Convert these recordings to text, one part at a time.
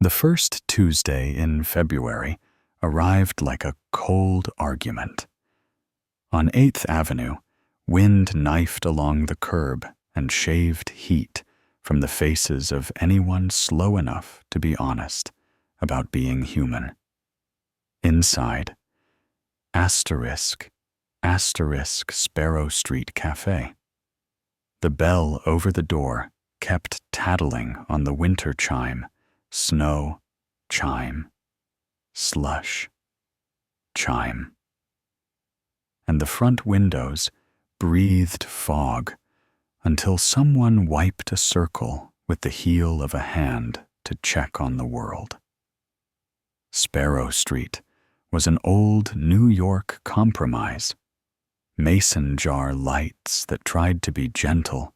The first Tuesday in February arrived like a cold argument. On 8th Avenue, wind knifed along the curb and shaved heat from the faces of anyone slow enough to be honest about being human. Inside, Sparrow Street Cafe. The bell over the door kept tattling on the winter chime, snow, chime, slush, chime. And the front windows breathed fog until someone wiped a circle with the heel of a hand to check on the world. Sparrow Street was an old New York compromise. Mason jar lights that tried to be gentle,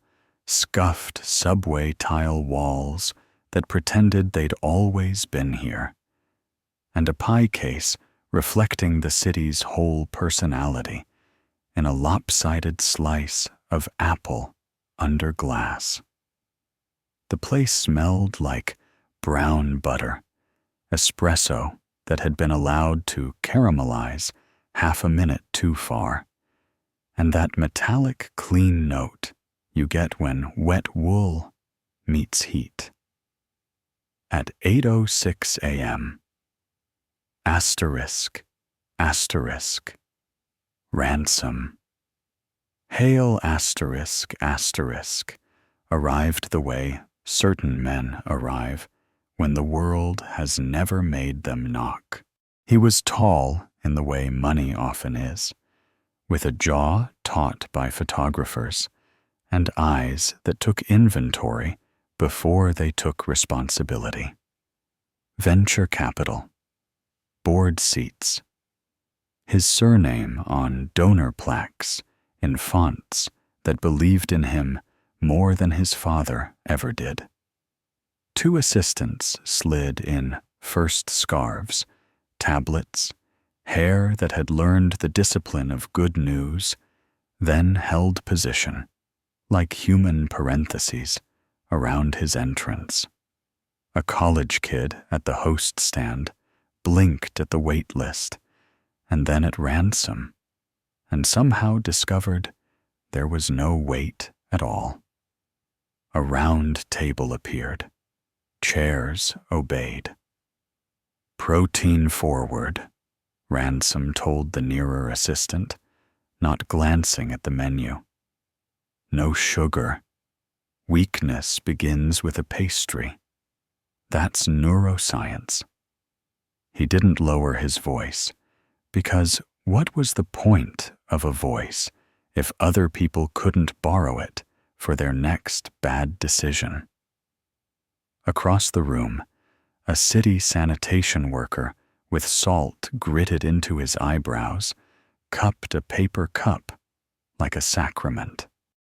scuffed subway tile walls that pretended they'd always been here, and a pie case reflecting the city's whole personality in a lopsided slice of apple under glass. The place smelled like brown butter, espresso that had been allowed to caramelize half a minute too far, and that metallic clean note you get when wet wool meets heat. At 8:06 a.m., ransom. Hail ***, arrived the way certain men arrive when the world has never made them knock. He was tall in the way money often is, with a jaw taught by photographers and eyes that took inventory before they took responsibility. Venture capital, board seats, his surname on donor plaques in fonts that believed in him more than his father ever did. 2 assistants slid in first scarves, tablets, hair that had learned the discipline of good news, then held position, like human parentheses, around his entrance. A college kid at the host stand blinked at the wait list, and then at ransom, and somehow discovered there was no wait at all. A round table appeared. Chairs obeyed. Protein forward, Ransom told the nearer assistant, not glancing at the menu. No sugar. Weakness begins with a pastry. That's neuroscience. He didn't lower his voice, because what was the point of a voice if other people couldn't borrow it for their next bad decision? Across the room, a city sanitation worker with salt gritted into his eyebrows cupped a paper cup like a sacrament.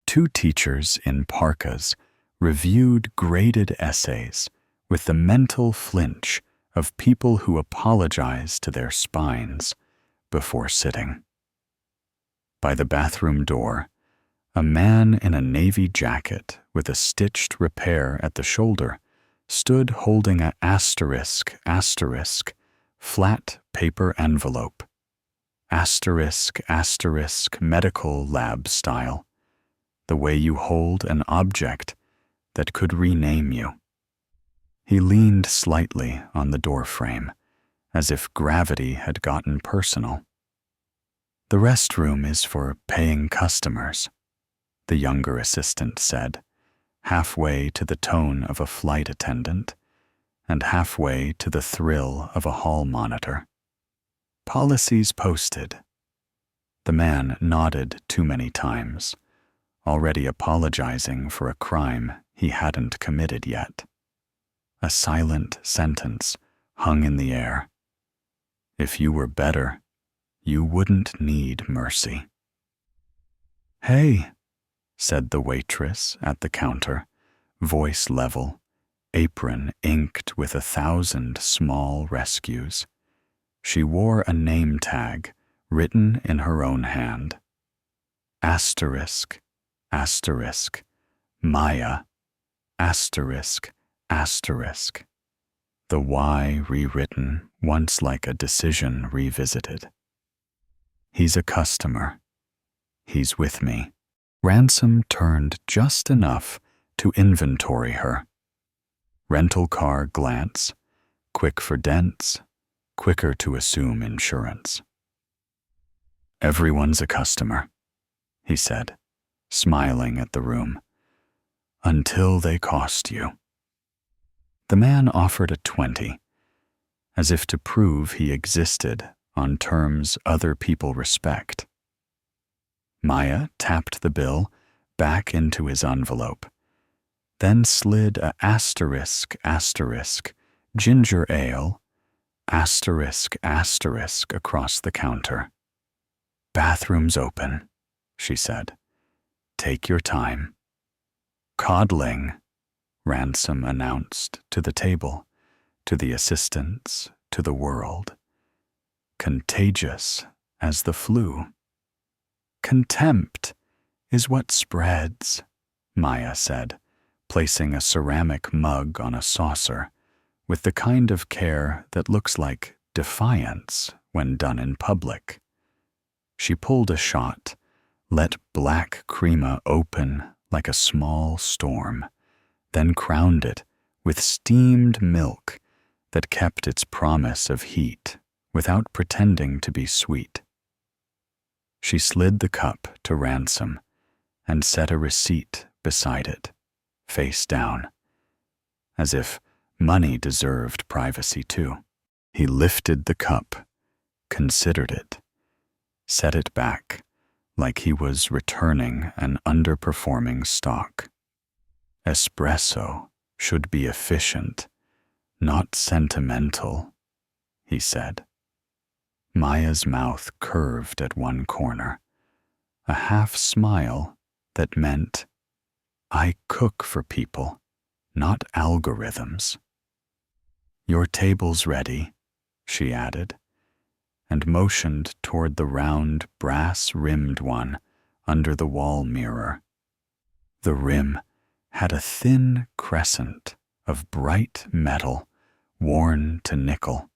2 teachers in parkas reviewed graded essays with the mental flinch of people who apologize to their spines before sitting. By the bathroom door, a man in a navy jacket with a stitched repair at the shoulder stood holding a ***, flat paper envelope, ***, medical lab style, the way you hold an object that could rename you. He leaned slightly on the doorframe, as if gravity had gotten personal. The restroom is for paying customers, the younger assistant said, halfway to the tone of a flight attendant and halfway to the thrill of a hall monitor. Policies posted. The man nodded too many times, already apologizing for a crime he hadn't committed yet. A silent sentence hung in the air. If you were better, you wouldn't need mercy. "Hey," said the waitress at the counter, voice level, apron inked with 1,000 small rescues. She wore a name tag written in her own hand. ***, Maya, ***. the why rewritten once like a decision revisited. He's a customer. He's with me. Ransom turned just enough to inventory her. Rental car glance, quick for dents, quicker to assume insurance. Everyone's a customer, he said, smiling at the room, until they cost you. The man offered a 20, as if to prove he existed on terms other people respect. Maya tapped the bill back into his envelope, then slid a *** ginger ale *** across the counter. Bathroom's open, she said. Take your time. Coddling, Ransom announced to the table, to the assistants, to the world. Contagious as the flu. Contempt is what spreads, Maya said, placing a ceramic mug on a saucer with the kind of care that looks like defiance when done in public. She pulled a shot, let black crema open like a small storm, then crowned it with steamed milk that kept its promise of heat without pretending to be sweet. She slid the cup to Ransom and set a receipt beside it, face down, as if money deserved privacy too. He lifted the cup, considered it, set it back like he was returning an underperforming stock. Espresso should be efficient, not sentimental, he said. Maya's mouth curved at one corner, a half smile that meant, I cook for people, not algorithms. Your table's ready, she added, and motioned toward the round, brass-rimmed one under the wall mirror. The rim had a thin crescent of bright metal worn to nickel,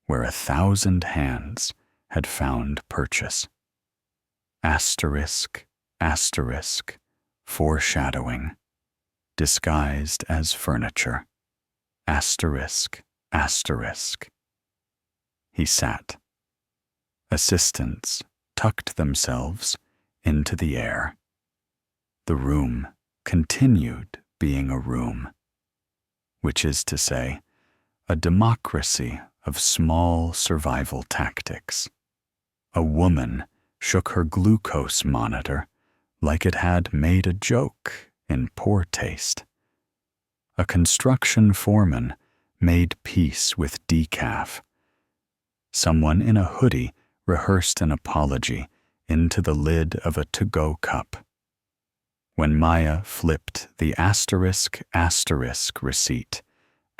where 1,000 hands had found purchase. Asterisk, foreshadowing, disguised as furniture. Asterisk. He sat. Assistants tucked themselves into the air. The room continued being a room, which is to say, a democracy of small survival tactics. A woman shook her glucose monitor like it had made a joke in poor taste. A construction foreman made peace with decaf. Someone in a hoodie rehearsed an apology into the lid of a to-go cup. When Maya flipped the *** receipt, ***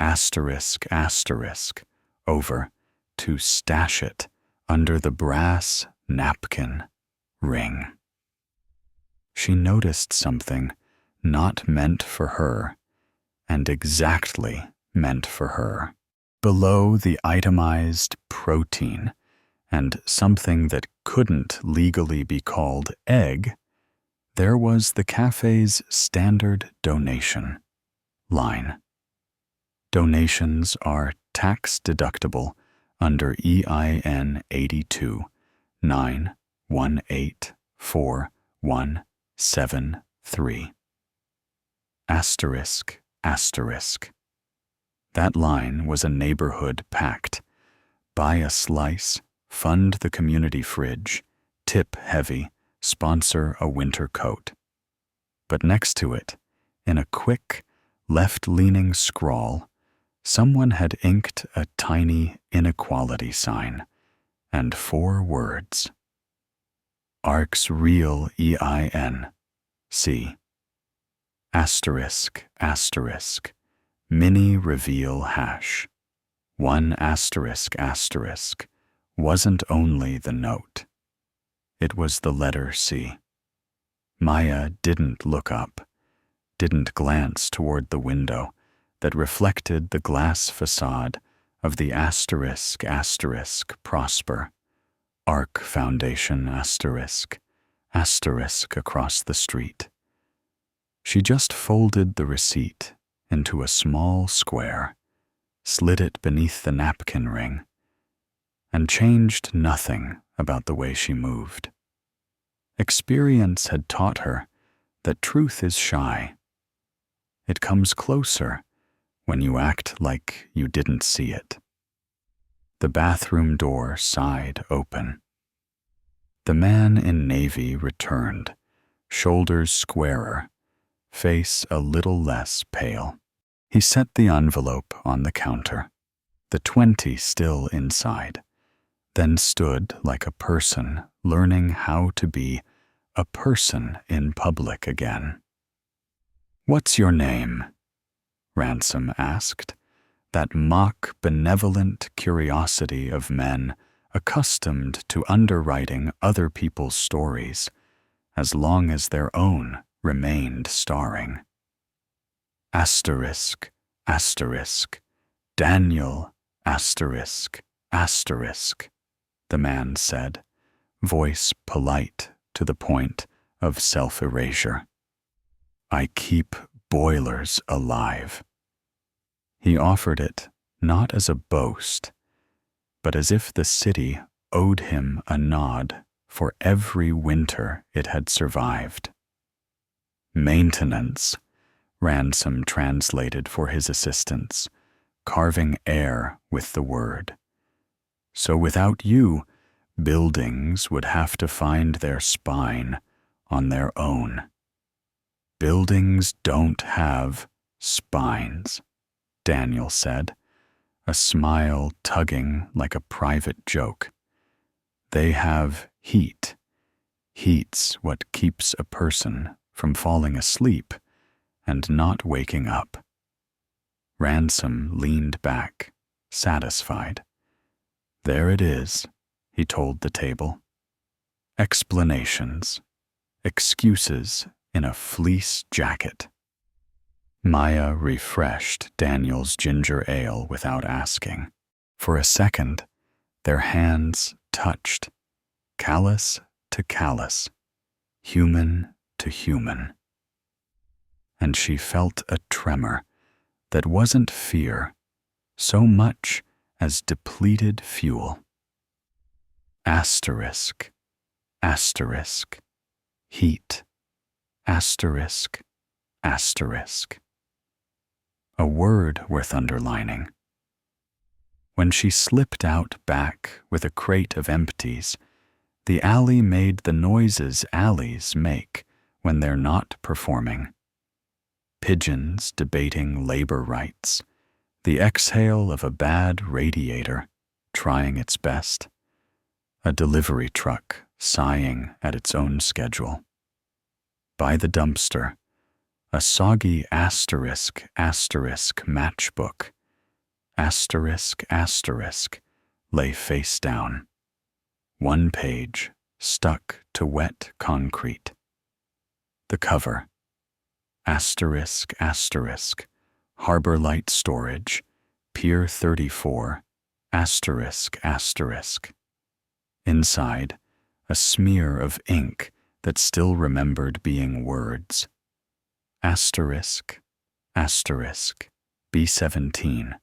over to stash it under the brass napkin ring. She noticed something not meant for her and exactly meant for her. Below the itemized protein and something that couldn't legally be called egg, there was the cafe's standard donation line. Donations are tax-deductible under EIN 82 918417 ***. That line was a neighborhood pact. Buy a slice, fund the community fridge, tip heavy, sponsor a winter coat. But next to it, in a quick, left-leaning scrawl, someone had inked a tiny inequality sign and 4 words. ARC's real EIN. See. ***. Mini reveal hash. 1 *** wasn't only the note. It was the letter C. Maya didn't look up, didn't glance toward the window that reflected the glass facade of the *** Prosper, Arc Foundation *** across the street. She just folded the receipt into a small square, slid it beneath the napkin ring, and changed nothing about the way she moved. Experience had taught her that truth is shy. It comes closer when you act like you didn't see it. The bathroom door sighed open. The man in navy returned, shoulders squarer, face a little less pale. He set the envelope on the counter, the 20 still inside, then stood like a person learning how to be a person in public again. "What's your name?" Ransom asked, that mock benevolent curiosity of men accustomed to underwriting other people's stories as long as their own remained starring. Asterisk, asterisk, Daniel, asterisk, asterisk, the man said, voice polite to the point of self-erasure. "I keep boilers alive." He offered it not as a boast, but as if the city owed him a nod for every winter it had survived. "Maintenance," Ransom translated for his assistants, carving air with the word. "So without you, buildings would have to find their spine on their own." "Buildings don't have spines," Daniel said, a smile tugging like a private joke. "They have heat. Heat's what keeps a person from falling asleep and not waking up." Ransom leaned back, satisfied. "There it is," he told the table. Explanations, excuses in a fleece jacket. Maya refreshed Daniel's ginger ale without asking. For a second, their hands touched, callus to callus, human to human. And she felt a tremor that wasn't fear so much as depleted fuel. Asterisk, asterisk, heat, asterisk, asterisk. A word worth underlining. When she slipped out back with a crate of empties, the alley made the noises alleys make when they're not performing. Pigeons debating labor rights, the exhale of a bad radiator trying its best, a delivery truck sighing at its own schedule. By the dumpster, a soggy asterisk matchbook, asterisk, lay face down. One page stuck to wet concrete. The cover, asterisk, Harbor Light Storage, Pier 34, asterisk. Inside, a smear of ink that still remembered being words. Asterisk, B17,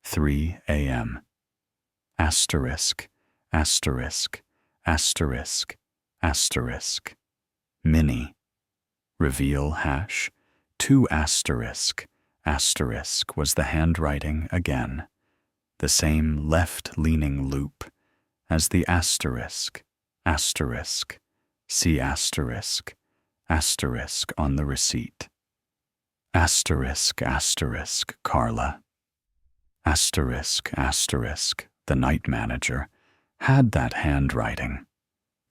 3 a.m. Asterisk, Mini. Reveal hash, 2 asterisk was the handwriting again, the same left-leaning loop as the asterisk, see asterisk on the receipt. Asterisk, Carla. Asterisk, the night manager, had that handwriting,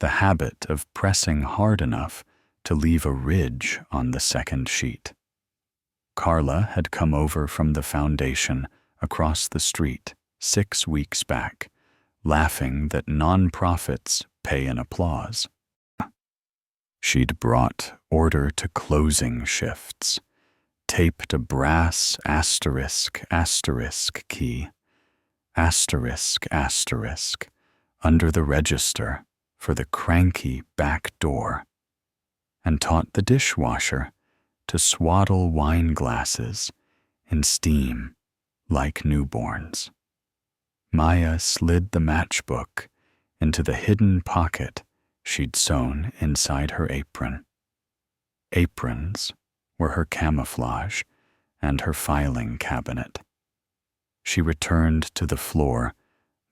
the habit of pressing hard enough to leave a ridge on the second sheet. Carla had come over from the foundation across the street 6 weeks back, laughing that nonprofits pay in applause. She'd brought order to closing shifts, taped a brass *** key, ***, under the register for the cranky back door, and taught the dishwasher to swaddle wine glasses in steam like newborns. Maya slid the matchbook into the hidden pocket she'd sewn inside her apron. Aprons were her camouflage and her filing cabinet. She returned to the floor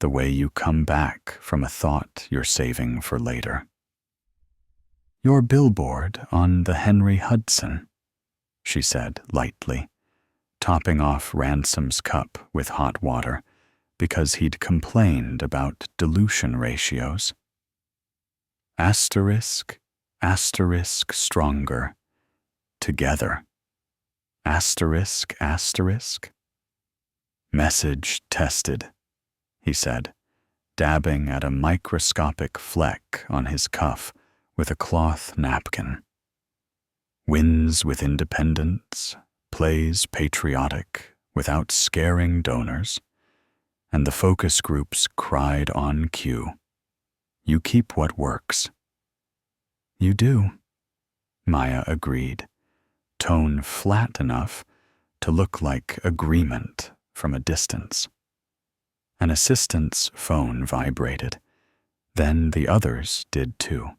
the way you come back from a thought you're saving for later. "Your billboard on the Henry Hudson," she said lightly, topping off Ransom's cup with hot water because he'd complained about dilution ratios. Asterisk, asterisk stronger, together. Asterisk, asterisk. Message tested, he said, dabbing at a microscopic fleck on his cuff with a cloth napkin. Wins with independence, plays patriotic without scaring donors, and the focus groups cried on cue. You keep what works. You do, Maya agreed, tone flat enough to look like agreement from a distance. An assistant's phone vibrated. Then the others did too.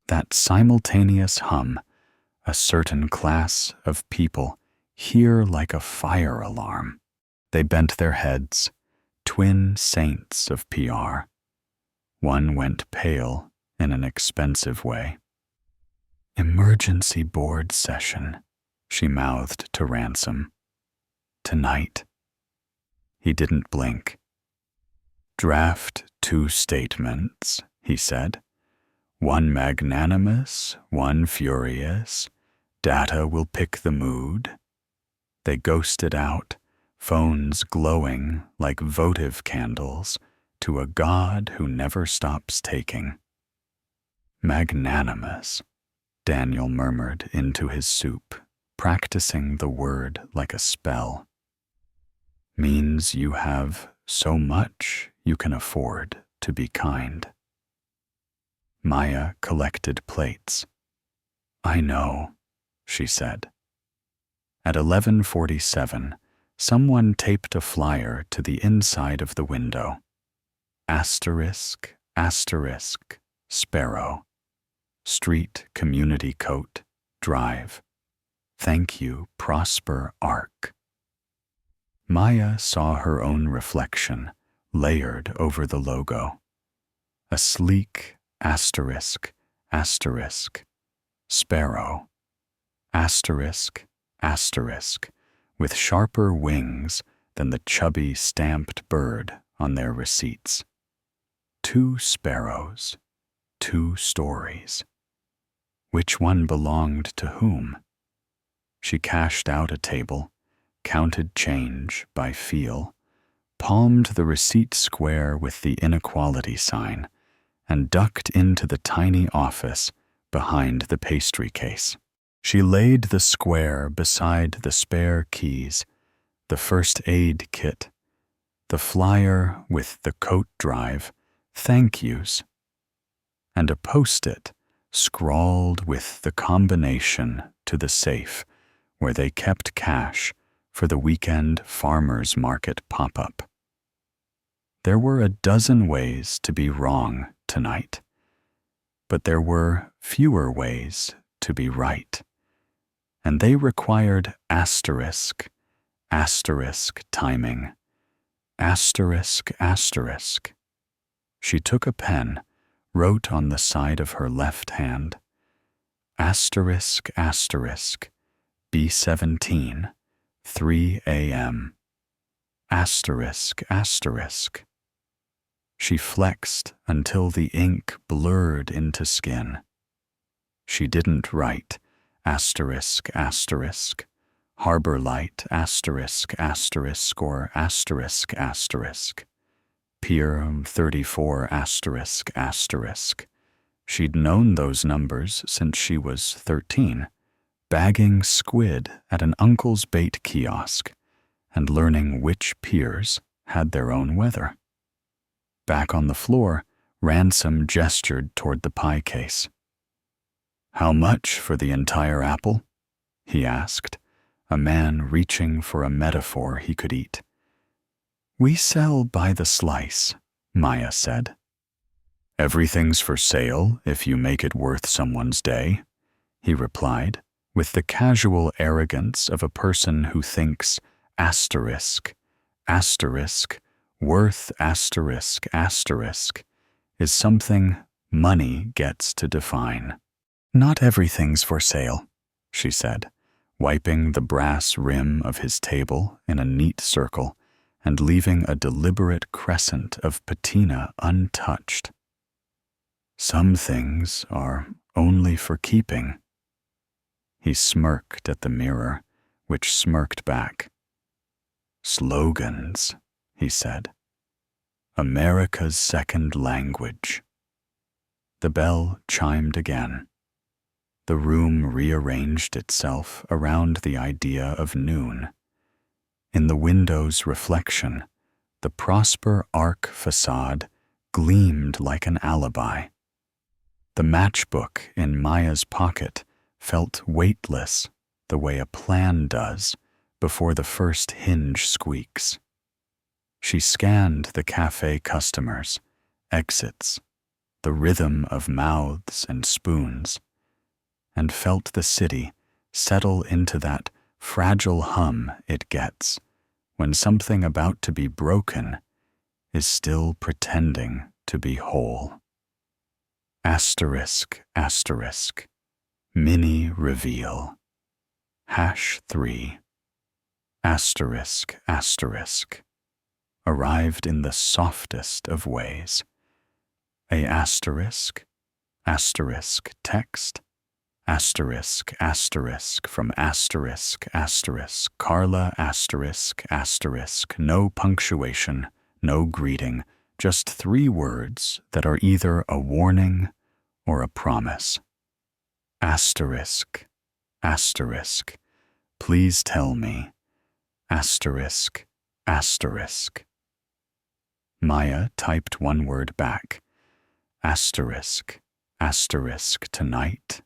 That simultaneous hum, a certain class of people hear like a fire alarm. They bent their heads, twin saints of PR. One went pale in an expensive way. "Emergency board session," she mouthed to Ransom. "Tonight." He didn't blink. "Draft 2 statements," he said. "One magnanimous, one furious. Data will pick the mood." They ghosted out, phones glowing like votive candles to a God who never stops taking. "Magnanimous," Daniel murmured into his soup, practicing the word like a spell. "Means you have so much you can afford to be kind." Maya collected plates. "I know," she said. At 11:47, someone taped a flyer to the inside of the window. Asterisk, asterisk, Sparrow. Street Community Coat, Drive. Thank you, Prosper Arc. Maya saw her own reflection layered over the logo. A sleek asterisk, asterisk, Sparrow, asterisk, asterisk, with sharper wings than the chubby stamped bird on their receipts. 2 sparrows, 2 stories. Which one belonged to whom? She cashed out a table, counted change by feel, palmed the receipt square with the inequality sign, and ducked into the tiny office behind the pastry case. She laid the square beside the spare keys, the first aid kit, the flyer with the coat drive, thank yous, and a post-it scrawled with the combination to the safe where they kept cash for the weekend farmers market pop-up. There were a dozen ways to be wrong tonight, but there were fewer ways to be right, and they required asterisk, asterisk timing, asterisk, asterisk. She took a pen, wrote on the side of her left hand, asterisk, asterisk, B17, 3 a.m., asterisk, asterisk. She flexed until the ink blurred into skin. She didn't write asterisk, asterisk, Harbor Light, asterisk, asterisk, or asterisk, asterisk, Pier 34, asterisk, asterisk. She'd known those numbers since she was 13, bagging squid at an uncle's bait kiosk and learning which piers had their own weather. Back on the floor, Ransom gestured toward the pie case. "How much for the entire apple?" he asked, a man reaching for a metaphor he could eat. "We sell by the slice," Maya said. "Everything's for sale if you make it worth someone's day," he replied, with the casual arrogance of a person who thinks asterisk, asterisk, worth asterisk, asterisk is something money gets to define. "Not everything's for sale," she said, wiping the brass rim of his table in a neat circle and leaving a deliberate crescent of patina untouched. "Some things are only for keeping." He smirked at the mirror, which smirked back. "Slogans," he said. "America's second language." The bell chimed again. The room rearranged itself around the idea of noon. In the window's reflection, the Prosper Arc facade gleamed like an alibi. The matchbook in Maya's pocket felt weightless the way a plan does before the first hinge squeaks. She scanned the cafe customers, exits, the rhythm of mouths and spoons, and felt the city settle into that fragile hum it gets when something about to be broken is still pretending to be whole. Asterisk, asterisk, mini reveal. #3. Asterisk, asterisk, arrived in the softest of ways. A asterisk, asterisk text, asterisk, asterisk from asterisk, asterisk, Carla, asterisk, asterisk, no punctuation, no greeting, just 3 words that are either a warning or a promise. Asterisk, asterisk, please tell me, asterisk, asterisk. Maya typed 1 word back, asterisk, asterisk tonight,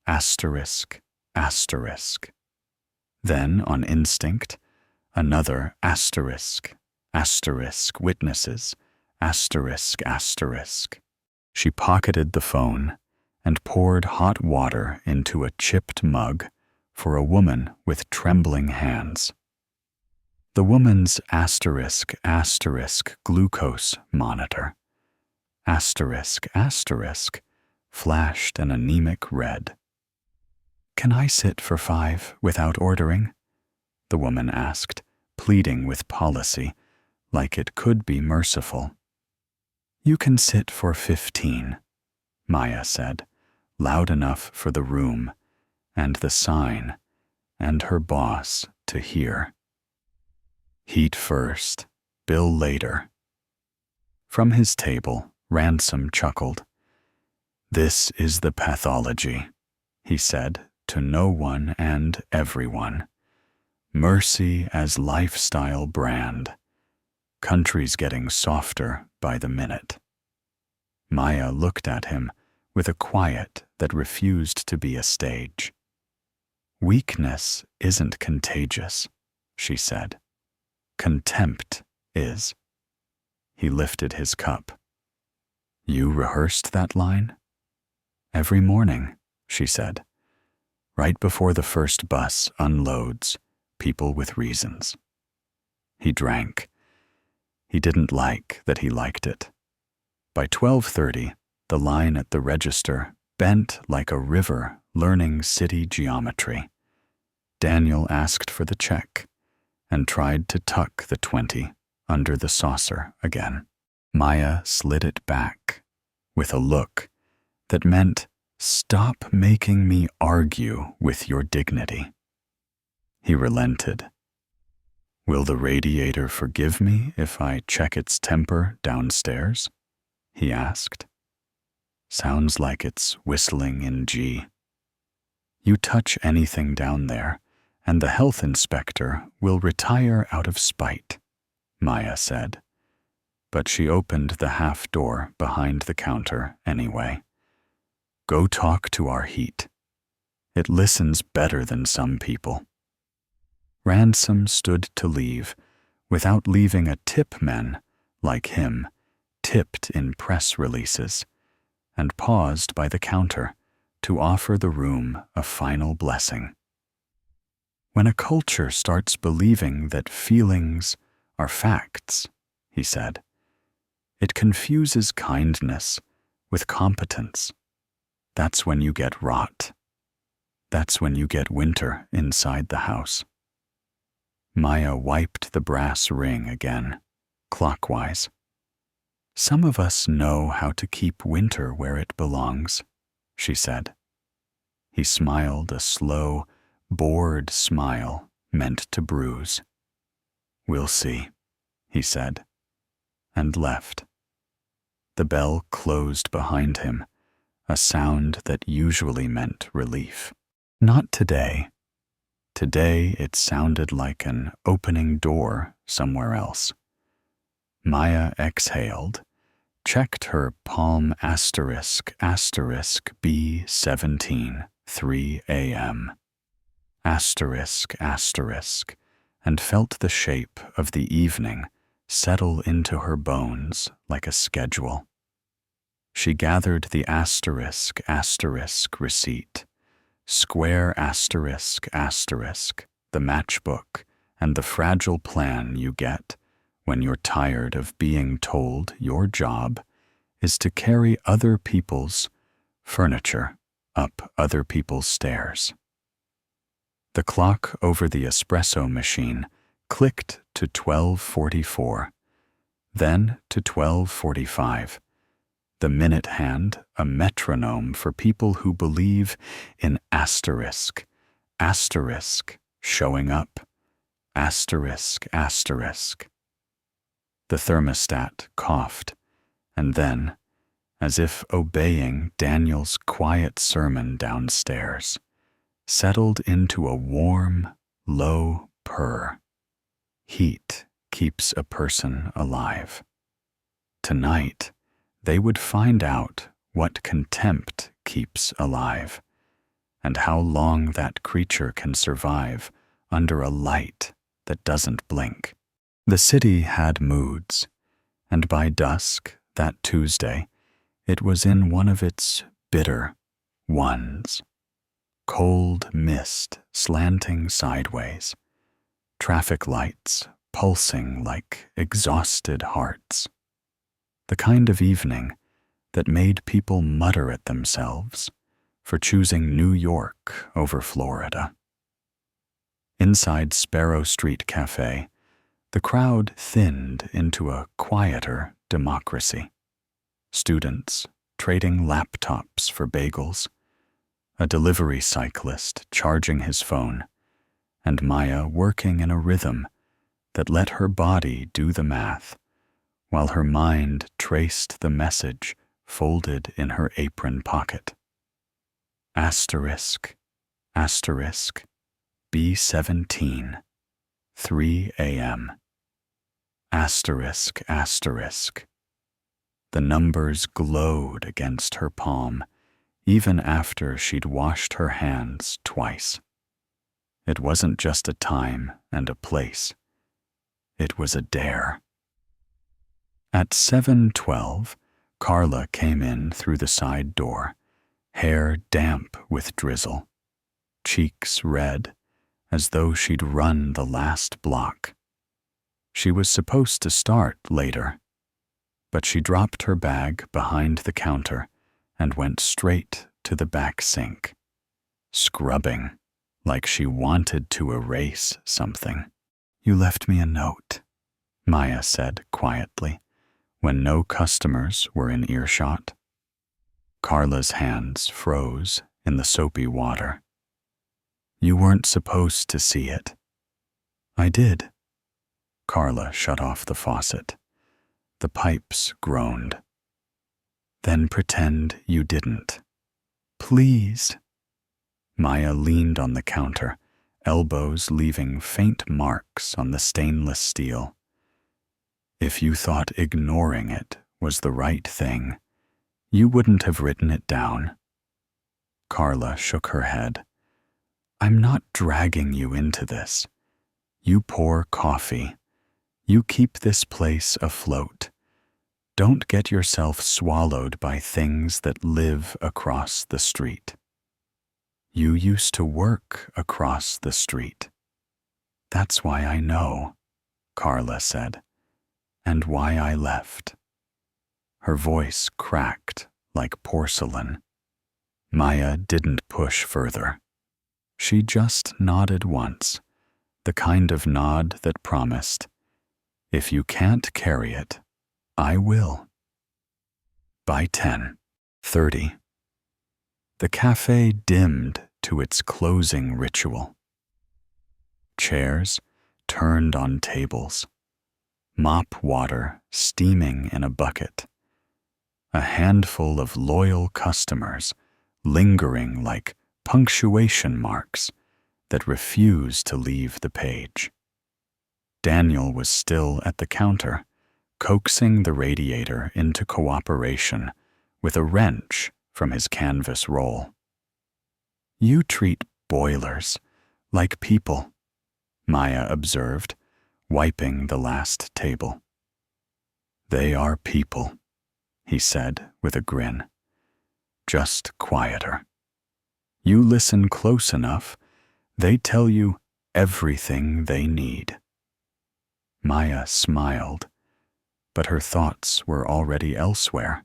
asterisk, asterisk. Then, on instinct, another asterisk, asterisk witnesses, asterisk, asterisk. She pocketed the phone and poured hot water into a chipped mug for a woman with trembling hands. The woman's asterisk, asterisk glucose monitor, asterisk, asterisk, flashed an anemic red. "Can I sit for 5 without ordering?" the woman asked, pleading with policy, like it could be merciful. "You can sit for 15, Maya said, loud enough for the room, and the sign, and her boss to hear. "Heat first, bill later." From his table, Ransom chuckled. "This is the pathology," he said, to no one and everyone. "Mercy as lifestyle brand. Country's getting softer by the minute." Maya looked at him with a quiet that refused to be a stage. "Weakness isn't contagious," she said. "Contempt is." He lifted his cup. "You rehearsed that line?" "Every morning," she said. "Right before the first bus unloads, people with reasons." He drank. He didn't like that he liked it. By 12:30, the line at the register bent like a river learning city geometry. Daniel asked for the check and tried to tuck the 20 under the saucer again. Maya slid it back with a look that meant, "Stop making me argue with your dignity." He relented. "Will the radiator forgive me if I check its temper downstairs?" he asked. "Sounds like it's whistling in G." You touch anything down there, and the health inspector will retire out of spite, Maya said. But she opened the half door behind the counter anyway. Go talk to our heat. It listens better than some people. Ransom stood to leave, without leaving a tip men, like him, tipped in press releases, and paused by the counter to offer the room a final blessing. When a culture starts believing that feelings are facts, he said, it confuses kindness with competence. That's when you get rot. That's when you get winter inside the house. Maya wiped the brass ring again, clockwise. Some of us know how to keep winter where it belongs, she said. He smiled a slow, bored smile meant to bruise. We'll see, he said, and left. The bell closed behind him, a sound that usually meant relief. Not today. Today it sounded like an opening door somewhere else. Maya exhaled, checked her palm B17, 3 a.m. And felt the shape of the evening settle into her bones like a schedule. She gathered the receipt, square the matchbook, and the fragile plan you get when you're tired of being told your job is to carry other people's furniture up other people's stairs. The clock over the espresso machine clicked to 12:44, then to 12:45. The minute hand a metronome for people who believe in showing up, The thermostat coughed, and then, as if obeying Daniel's quiet sermon downstairs, settled into a warm, low purr. Heat keeps a person alive. Tonight, they would find out what contempt keeps alive, and how long that creature can survive under a light that doesn't blink. The city had moods, and by dusk that Tuesday, it was in one of its bitter ones. Cold mist slanting sideways, traffic lights pulsing like exhausted hearts. The kind of evening that made people mutter at themselves for choosing New York over Florida. Inside Sparrow Street Cafe, the crowd thinned into a quieter democracy. Students trading laptops for bagels, a delivery cyclist charging his phone, and Maya working in a rhythm that let her body do the math, while her mind traced the message folded in her apron pocket. B17, 3 a.m. The numbers glowed against her palm, even after she'd washed her hands twice. It wasn't just a time and a place. It was a dare. At 7:12, Carla came in through the side door, hair damp with drizzle, cheeks red, as though she'd run the last block. She was supposed to start later, but she dropped her bag behind the counter and went straight to the back sink, scrubbing like she wanted to erase something. You left me a note, Maya said quietly, when no customers were in earshot. Carla's hands froze in the soapy water. You weren't supposed to see it. I did. Carla shut off the faucet. The pipes groaned. Then pretend you didn't. Please. Maya leaned on the counter, elbows leaving faint marks on the stainless steel. If you thought ignoring it was the right thing, you wouldn't have written it down. Carla shook her head. I'm not dragging you into this. You pour coffee. You keep this place afloat. Don't get yourself swallowed by things that live across the street. You used to work across the street. That's why I know, Carla said, and why I left. Her voice cracked like porcelain. Maya didn't push further. She just nodded once, the kind of nod that promised, if you can't carry it, I will. By 10:30, the cafe dimmed to its closing ritual. Chairs turned on tables, mop water steaming in a bucket, a handful of loyal customers lingering like punctuation marks that refuse to leave the page. Daniel was still at the counter, coaxing the radiator into cooperation with a wrench from his canvas roll. You treat boilers like people, Maya observed, wiping the last table. They are people, he said with a grin, just quieter. You listen close enough, they tell you everything they need. Maya smiled, but her thoughts were already elsewhere.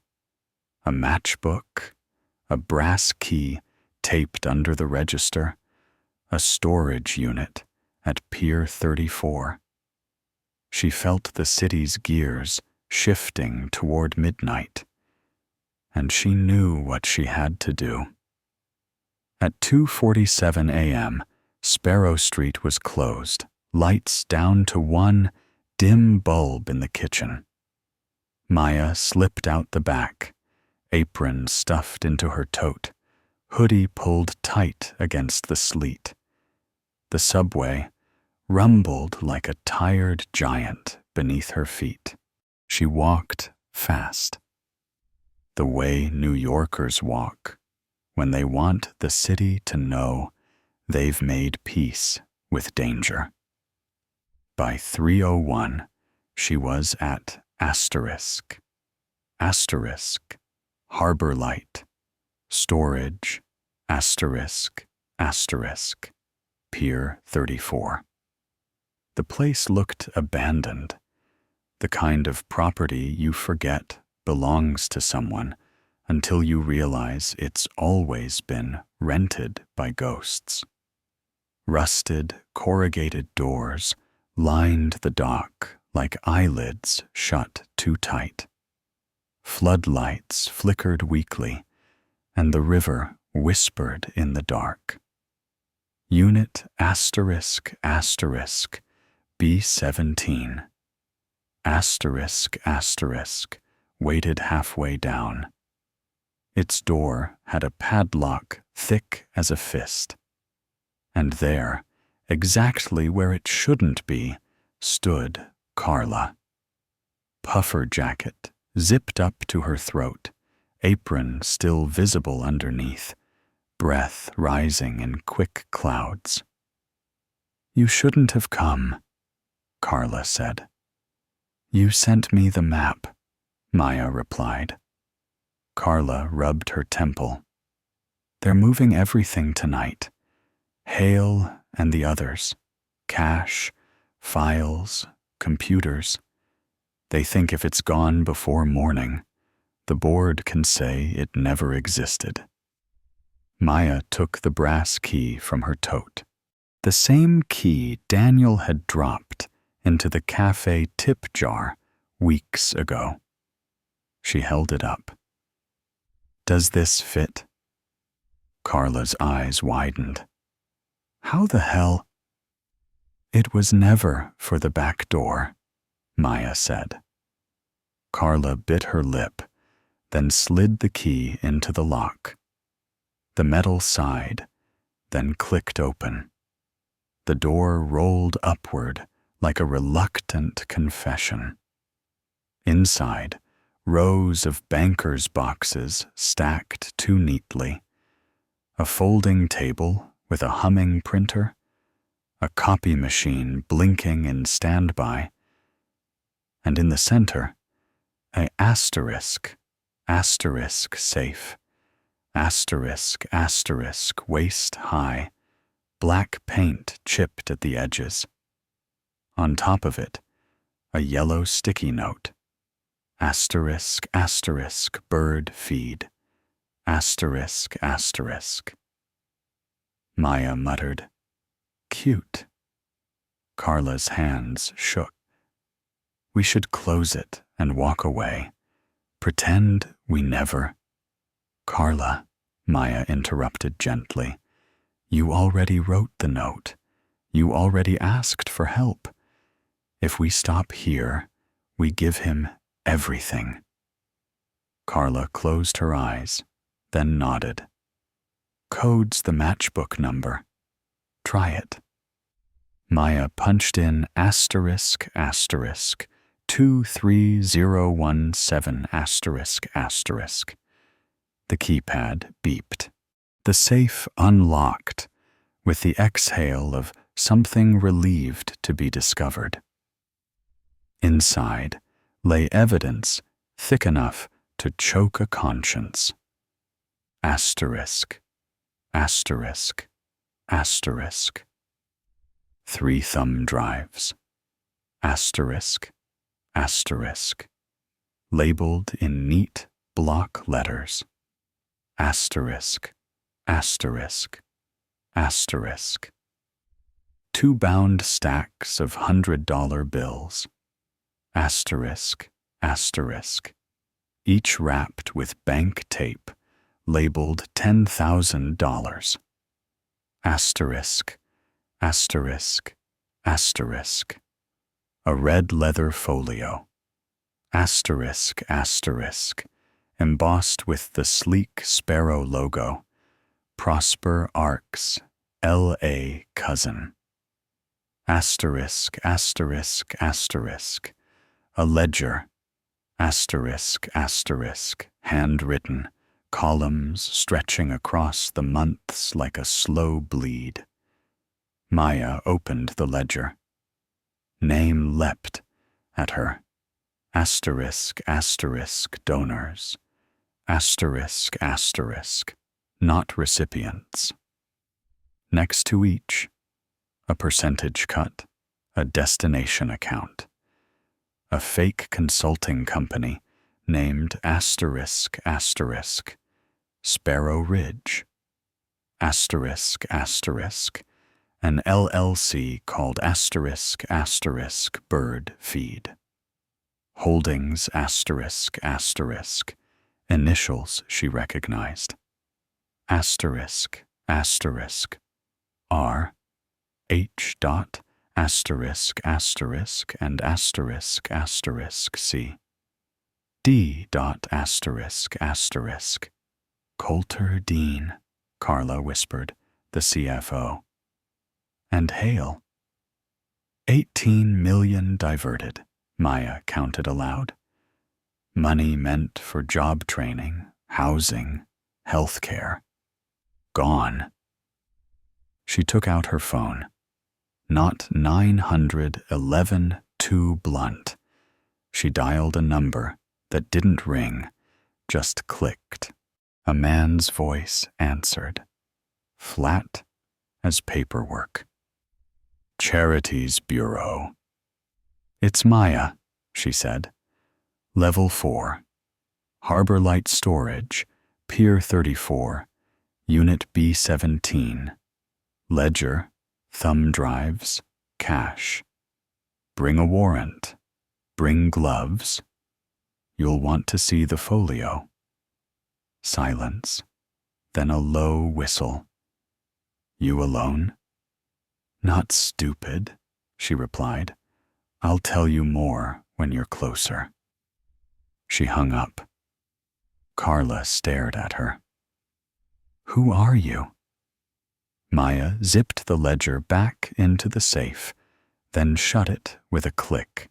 A matchbook, a brass key taped under the register, a storage unit at Pier 34. She felt the city's gears shifting toward midnight, and she knew what she had to do. At 2:47 a.m., Sparrow Street was closed, lights down to one dim bulb in the kitchen. Maya slipped out the back, apron stuffed into her tote, hoodie pulled tight against the sleet. The subway rumbled like a tired giant beneath her feet. She walked fast, the way New Yorkers walk when they want the city to know they've made peace with danger. By 3:01, she was at Asterisk, Harbor Light, Storage, Pier 34. The place looked abandoned, the kind of property you forget belongs to someone until you realize it's always been rented by ghosts. Rusted, corrugated doors lined the dock like eyelids shut too tight. Floodlights flickered weakly, and the river whispered in the dark. Unit B17. Weighted halfway down. Its door had a padlock thick as a fist. And there, exactly where it shouldn't be, stood Carla. Puffer jacket zipped up to her throat, apron still visible underneath, breath rising in quick clouds. You shouldn't have come, Carla said. You sent me the map, Maya replied. Carla rubbed her temple. They're moving everything tonight. Hale and the others. Cash, files, computers. They think if it's gone before morning, the board can say it never existed. Maya took the brass key from her tote. The same key Daniel had dropped into the cafe tip jar weeks ago. She held it up. Does this fit? Carla's eyes widened. How the hell? It was never for the back door, Maya said. Carla bit her lip, then slid the key into the lock. The metal side, then clicked open. The door rolled upward like a reluctant confession. Inside, rows of bankers' boxes stacked too neatly, a folding table with a humming printer, a copy machine blinking in standby, and in the center, a asterisk safe, asterisk waist high, black paint chipped at the edges. On top of it, a yellow sticky note, asterisk bird feed, asterisk. Maya muttered, "Cute." Carla's hands shook. "We should close it and walk away. Pretend we never—" "Carla," Maya interrupted gently, "you already wrote the note. You already asked for help. If we stop here, we give him everything." Carla closed her eyes, then nodded. "Code's the matchbook number. Try it." Maya punched in asterisk 23017 asterisk. The keypad beeped. The safe unlocked with the exhale of something relieved to be discovered. Inside lay evidence thick enough to choke a conscience. Asterisk. 3 thumb drives. Asterisk. Labeled in neat block letters. Asterisk. 2 bound stacks of $100 bills. Asterisk. Each wrapped with bank tape, labeled $10,000. Asterisk. A red leather folio. Asterisk. Embossed with the sleek sparrow logo. Prosper Arcs, L.A. cousin. Asterisk. A ledger. Asterisk. Handwritten, columns stretching across the months like a slow bleed. Maya opened the ledger. Name leapt at her. Asterisk donors. Asterisk. Not recipients. Next to each, a percentage cut, a destination account. A fake consulting company named asterisk. Sparrow Ridge. Asterisk. An LLC called asterisk bird feed. Holdings asterisk. Initials she recognized. Asterisk. R. H. dot asterisk and asterisk C. D. dot asterisk. Coulter Dean, Carla whispered, the CFO. And Hale. 18 million diverted, Maya counted aloud. Money meant for job training, housing, health care. Gone. She took out her phone. Not 911 too blunt. She dialed a number that didn't ring, just clicked. A man's voice answered, flat as paperwork. Charities Bureau. It's Maya, she said. Level 4. Harbor Light Storage, Pier 34, Unit B17. Ledger, thumb drives, cash. Bring a warrant. Bring gloves. You'll want to see the folio. Silence, then a low whistle. You alone? Not stupid, she replied. I'll tell you more when you're closer. She hung up. Carla stared at her. Who are you? Maya zipped the ledger back into the safe, then shut it with a click.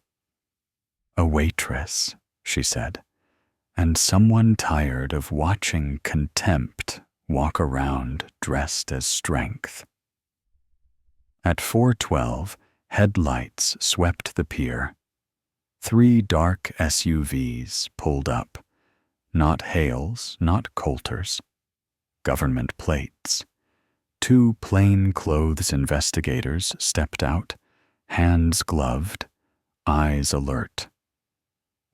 "A waitress," she said, "and someone tired of watching contempt walk around dressed as strength." At 4:12, headlights swept the pier. 3 dark SUVs pulled up, not Hales, not Coulters. Government plates. 2 plainclothes investigators stepped out, hands gloved, eyes alert.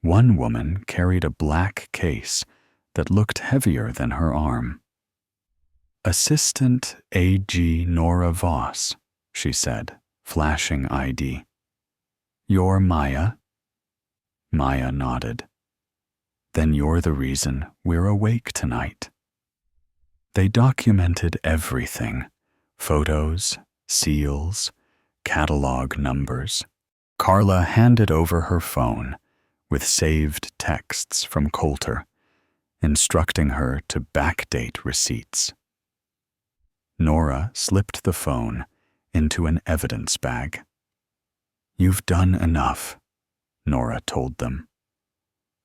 One woman carried a black case that looked heavier than her arm. "Assistant A.G. Nora Voss," she said, flashing ID. "You're Maya?" Maya nodded. "Then you're the reason we're awake tonight." They documented everything: photos, seals, catalog numbers. Carla handed over her phone with saved texts from Coulter, instructing her to backdate receipts. Nora slipped the phone into an evidence bag. "You've done enough," Nora told them.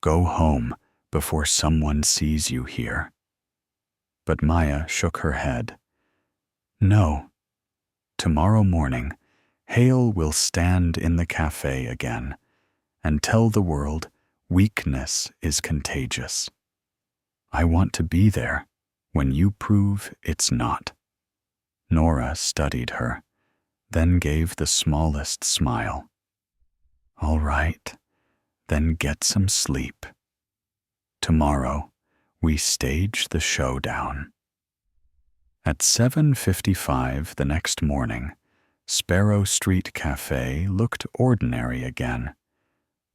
"Go home before someone sees you here." But Maya shook her head. "No. Tomorrow morning, Hale will stand in the cafe again and tell the world weakness is contagious. I want to be there when you prove it's not." Nora studied her, then gave the smallest smile. "All right, then get some sleep. Tomorrow, we stage the showdown." At 7:55 the next morning, Sparrow Street Cafe looked ordinary again.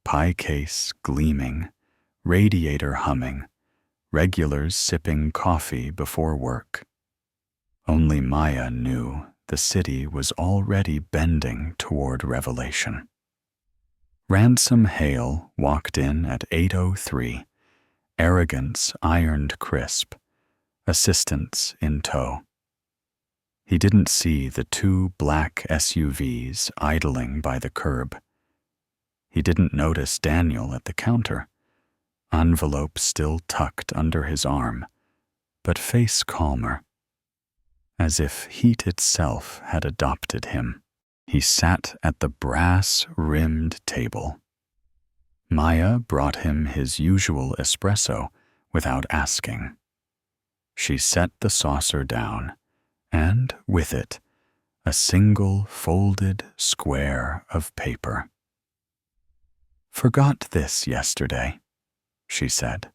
Pie case gleaming, radiator humming, regulars sipping coffee before work. Only Maya knew the city was already bending toward revelation. Ransom Hale walked in at 8:03, arrogance ironed crisp, assistants in tow. He didn't see the 2 black SUVs idling by the curb. He didn't notice Daniel at the counter, envelope still tucked under his arm, but face calmer, as if heat itself had adopted him. He sat at the brass-rimmed table. Maya brought him his usual espresso without asking. She set the saucer down, and with it, a single folded square of paper. "Forgot this yesterday," she said.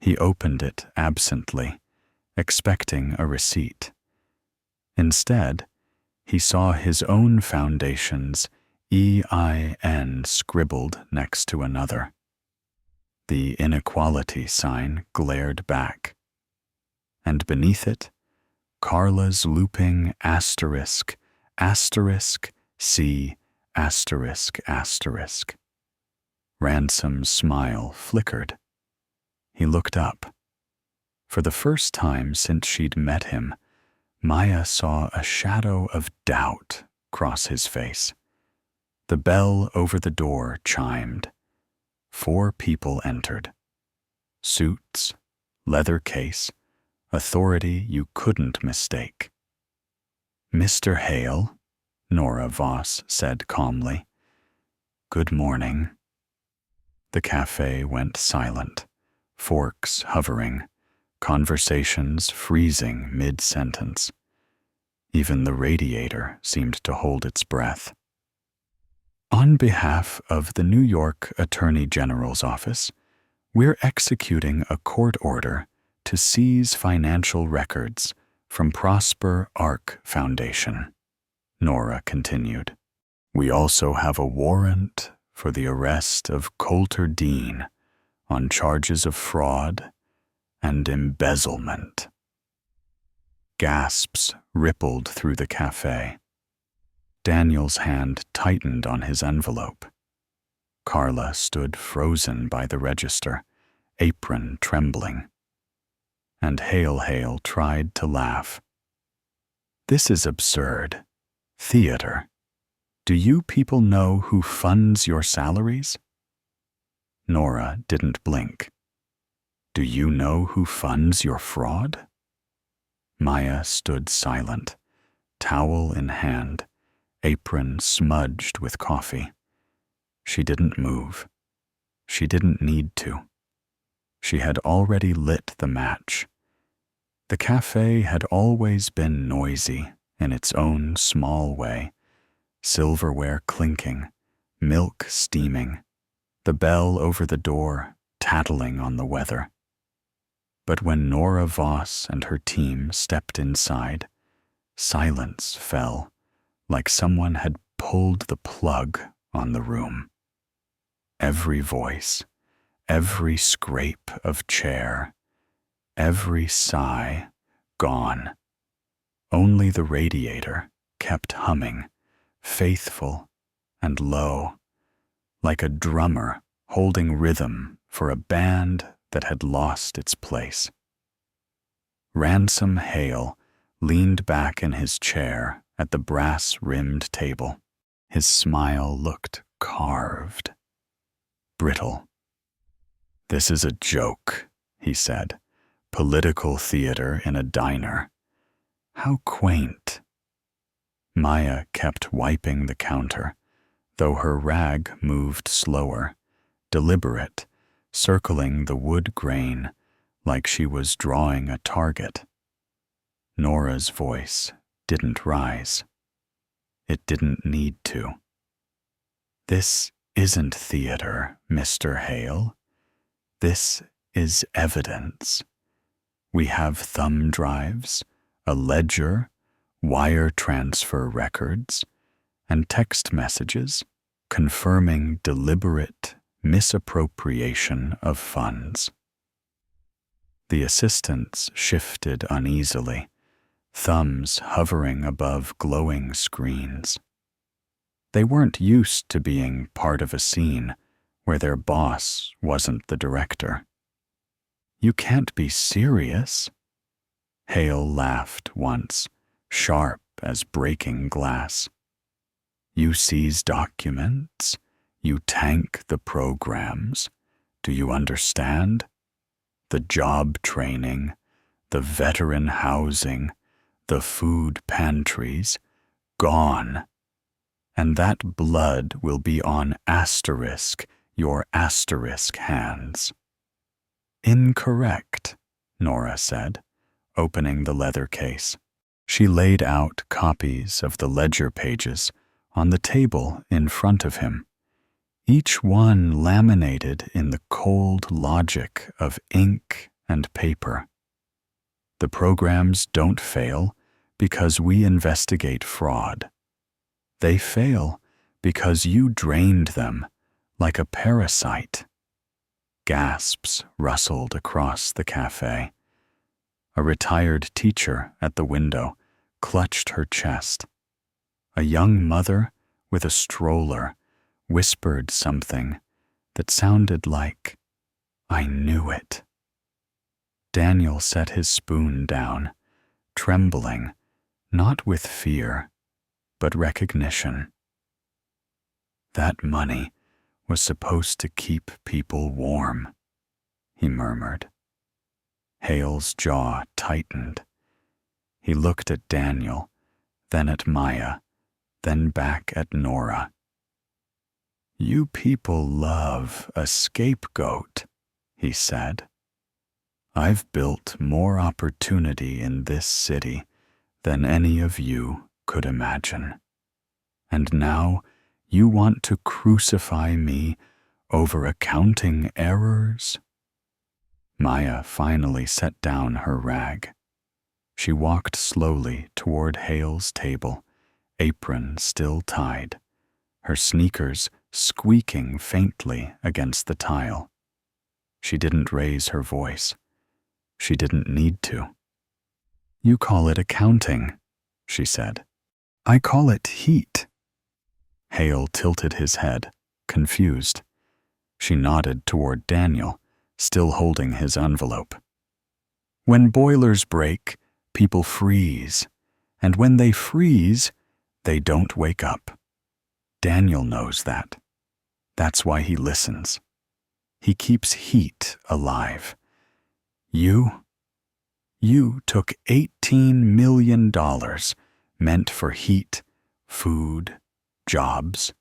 He opened it absently, expecting a receipt. Instead, he saw his own foundation's EIN scribbled next to another. The inequality sign glared back, and beneath it, Carla's looping asterisk, asterisk, C, asterisk, asterisk. Ransom's smile flickered. He looked up. For the first time since she'd met him, Maya saw a shadow of doubt cross his face. The bell over the door chimed. 4 people entered. Suits, leather case, authority you couldn't mistake. "Mr. Hale," Nora Voss said calmly. "Good morning." The cafe went silent, forks hovering, conversations freezing mid-sentence. Even the radiator seemed to hold its breath. "On behalf of the New York Attorney General's office, we're executing a court order to seize financial records from Prosper Ark Foundation," Nora continued. "We also have a warrant for the arrest of Coulter Dean on charges of fraud and embezzlement." Gasps rippled through the cafe. Daniel's hand tightened on his envelope. Carla stood frozen by the register, apron trembling. And Hale tried to laugh. This is absurd. Theater. Do you people know who funds your salaries? Nora didn't blink. Do you know who funds your fraud? Maya stood silent, towel in hand, apron smudged with coffee. She didn't move. She didn't need to. She had already lit the match. The cafe had always been noisy in its own small way, silverware clinking, milk steaming, the bell over the door tattling on the weather. But when Nora Voss and her team stepped inside, silence fell, like someone had pulled the plug on the room. Every voice, every scrape of chair, every sigh gone. Only the radiator kept humming, faithful and low, like a drummer holding rhythm for a band that had lost its place. Ransom Hale leaned back in his chair at the brass-rimmed table. His smile looked carved, brittle. "This is a joke," he said. "Political theater in a diner. How quaint." Maya kept wiping the counter, though her rag moved slower, deliberate, circling the wood grain like she was drawing a target. Nora's voice didn't rise. It didn't need to. "This isn't theater, Mr. Hale. This is evidence. We have thumb drives, a ledger, wire transfer records, and text messages confirming deliberate misappropriation of funds." The assistants shifted uneasily, thumbs hovering above glowing screens. They weren't used to being part of a scene where their boss wasn't the director. "You can't be serious." Hale laughed once, sharp as breaking glass. "You seize documents, you tank the programs. Do you understand? The job training, the veteran housing, the food pantries, gone. And that blood will be on your asterisk hands." "Incorrect," Nora said, opening the leather case. She laid out copies of the ledger pages on the table in front of him, each one laminated in the cold logic of ink and paper. "The programs don't fail because we investigate fraud. They fail because you drained them like a parasite." Gasps rustled across the cafe. A retired teacher at the window clutched her chest. A young mother with a stroller whispered something that sounded like, "I knew it." Daniel set his spoon down, trembling, not with fear, but recognition. "That money was supposed to keep people warm," he murmured. Hale's jaw tightened. He looked at Daniel, then at Maya, then back at Nora. "You people love a scapegoat," he said. "I've built more opportunity in this city than any of you could imagine. And now you want to crucify me over accounting errors?" Maya finally set down her rag. She walked slowly toward Hale's table, apron still tied, her sneakers squeaking faintly against the tile. She didn't raise her voice. She didn't need to. "You call it accounting," she said. "I call it heat." Hale tilted his head, confused. She nodded toward Daniel, still holding his envelope. "When boilers break, people freeze, And when they freeze, they don't wake up. Daniel knows that. That's why he listens. He keeps heat alive. You took $18 million meant for heat, food, jobs,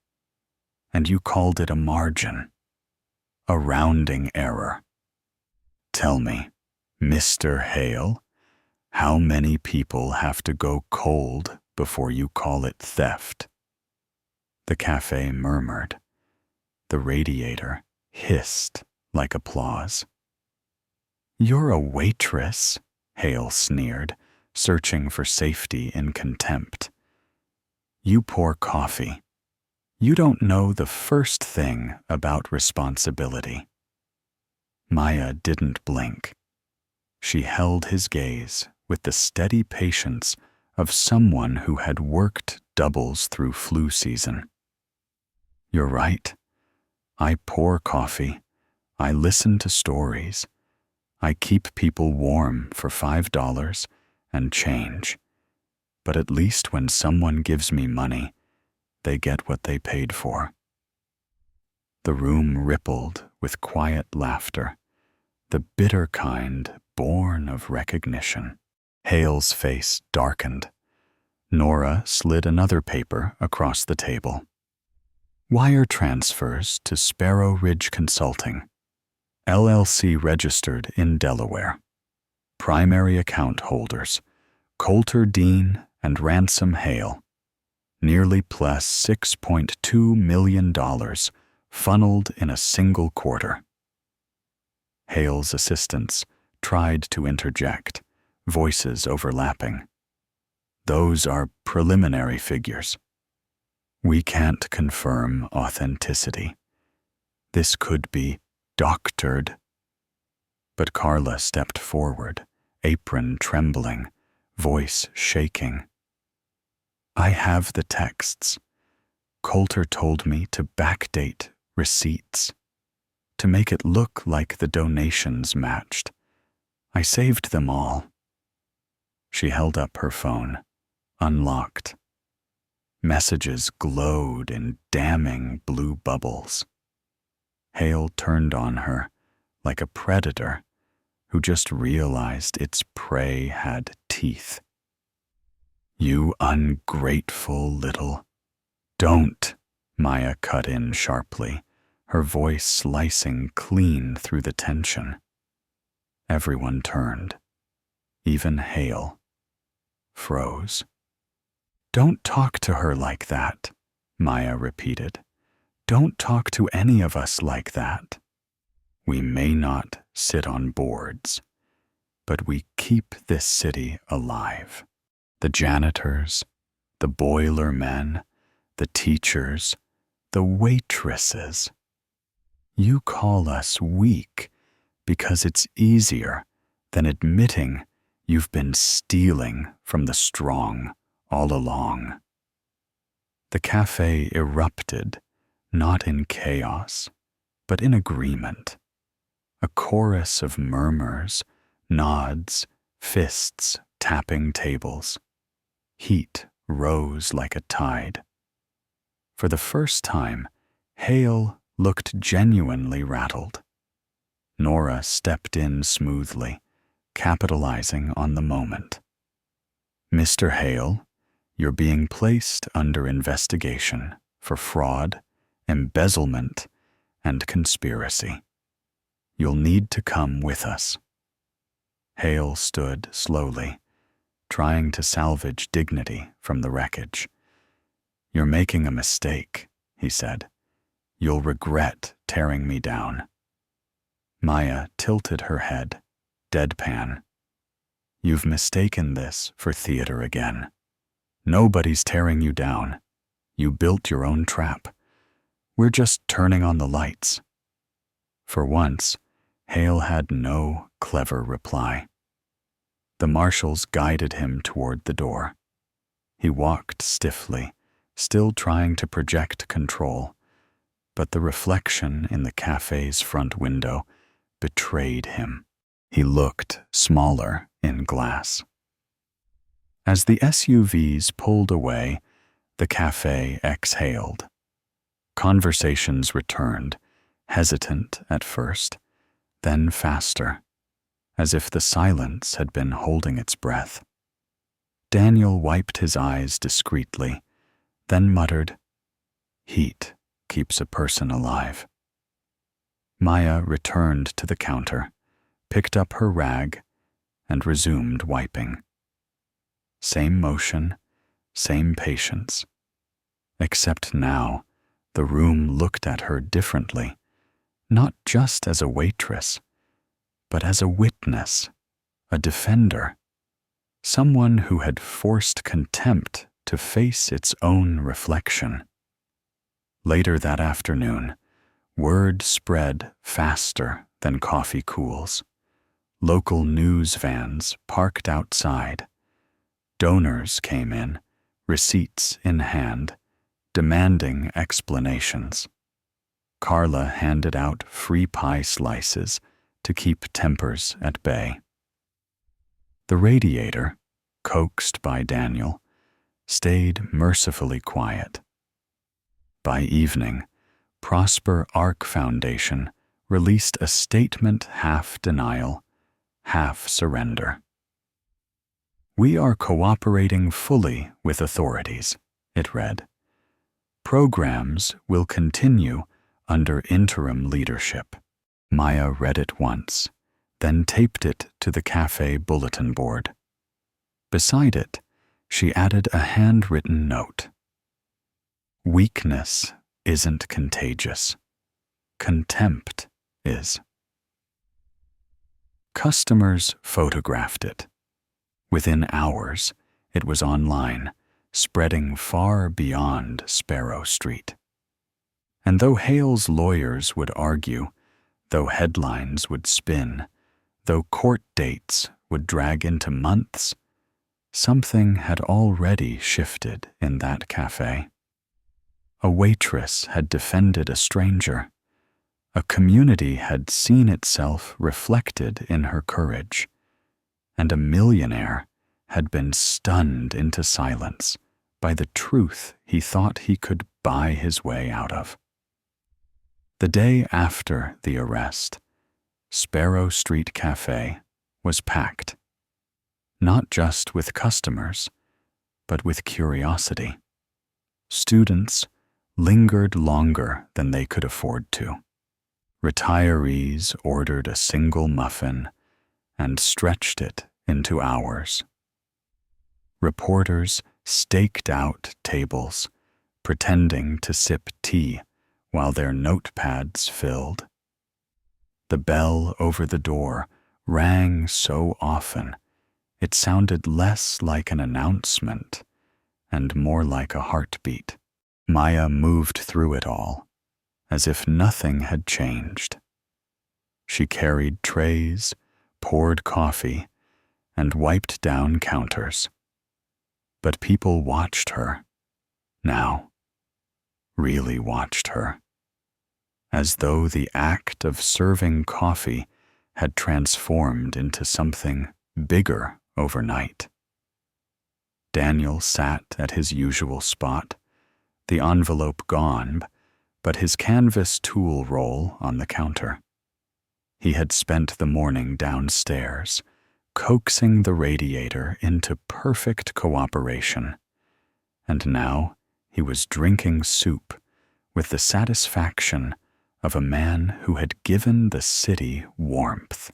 and you called it a margin, a rounding error. Tell me, Mr. Hale, how many people have to go cold before you call it theft? The cafe murmured. The radiator hissed like applause. You're a waitress, Hale sneered, searching for safety in contempt. You pour coffee. You don't know the first thing about responsibility. Maya didn't blink. She held his gaze with the steady patience of someone who had worked doubles through flu season. You're right. I pour coffee. I listen to stories. I keep people warm for $5 and change. But at least when someone gives me money, they get what they paid for. The room rippled with quiet laughter, the bitter kind born of recognition. Hale's face darkened. Nora slid another paper across the table. Wire transfers to Sparrow Ridge Consulting, LLC registered in Delaware. Primary account holders, Coulter Dean and Ransom Hale. Nearly plus $6.2 million funneled in a single quarter. Hale's assistants tried to interject, voices overlapping. Those are preliminary figures. We can't confirm authenticity. This could be doctored. But Carla stepped forward, apron trembling, voice shaking. I have the texts. Coulter told me to backdate receipts, to make it look like the donations matched. I saved them all. She held up her phone, unlocked. Messages glowed in damning blue bubbles. Hale turned on her like a predator who just realized its prey had teeth. You ungrateful little... Don't, Maya cut in sharply, her voice slicing clean through the tension. Everyone turned. Even Hale froze. Don't talk to her like that, Maya repeated. Don't talk to any of us like that. We may not sit on boards, but we keep this city alive. The janitors, the boiler men, the teachers, the waitresses. You call us weak because it's easier than admitting you've been stealing from the strong all along. The cafe erupted, not in chaos, but in agreement. A chorus of murmurs, nods, fists tapping tables. Heat rose like a tide. For the first time, Hale looked genuinely rattled. Nora stepped in smoothly, capitalizing on the moment. Mr. Hale, you're being placed under investigation for fraud, embezzlement, and conspiracy. You'll need to come with us. Hale stood slowly, trying to salvage dignity from the wreckage. You're making a mistake, he said. You'll regret tearing me down. Maya tilted her head, deadpan. You've mistaken this for theater again. Nobody's tearing you down. You built your own trap. We're just turning on the lights. For once, Hale had no clever reply. The marshals guided him toward the door. He walked stiffly, still trying to project control, but the reflection in the cafe's front window betrayed him. He looked smaller in glass. As the SUVs pulled away, the cafe exhaled. Conversations returned, hesitant at first, then faster, as if the silence had been holding its breath. Daniel wiped his eyes discreetly, then muttered, "Heat keeps a person alive." Maya returned to the counter, picked up her rag, and resumed wiping. Same motion, same patience. Except now, the room looked at her differently, not just as a waitress, but as a witness, a defender, someone who had forced contempt to face its own reflection. Later that afternoon, word spread faster than coffee cools. Local news vans parked outside. Donors came in, receipts in hand, demanding explanations. Carla handed out free pie slices to keep tempers at bay. The radiator, coaxed by Daniel, stayed mercifully quiet. By evening, Prosper Ark Foundation released a statement half denial, half surrender. "We are cooperating fully with authorities," it read. "Programs will continue under interim leadership." Maya read it once, then taped it to the cafe bulletin board. Beside it, she added a handwritten note. "Weakness isn't contagious. Contempt is." Customers photographed it. Within hours, it was online, spreading far beyond Sparrow Street. And though Hale's lawyers would argue, though headlines would spin, though court dates would drag into months, something had already shifted in that cafe. A waitress had defended a stranger. A community had seen itself reflected in her courage. And a millionaire had been stunned into silence by the truth he thought he could buy his way out of. The day after the arrest, Sparrow Street Cafe was packed, not just with customers, but with curiosity. Students lingered longer than they could afford to. Retirees ordered a single muffin and stretched it into hours. Reporters staked out tables, pretending to sip tea while their notepads filled. The bell over the door rang so often, it sounded less like an announcement and more like a heartbeat. Maya moved through it all, as if nothing had changed. She carried trays, poured coffee, and wiped down counters. But people watched her, now, really watched her, as though the act of serving coffee had transformed into something bigger overnight. Daniel sat at his usual spot, the envelope gone, but his canvas tool roll on the counter. He had spent the morning downstairs, coaxing the radiator into perfect cooperation, and now he was drinking soup with the satisfaction of a man who had given the city warmth.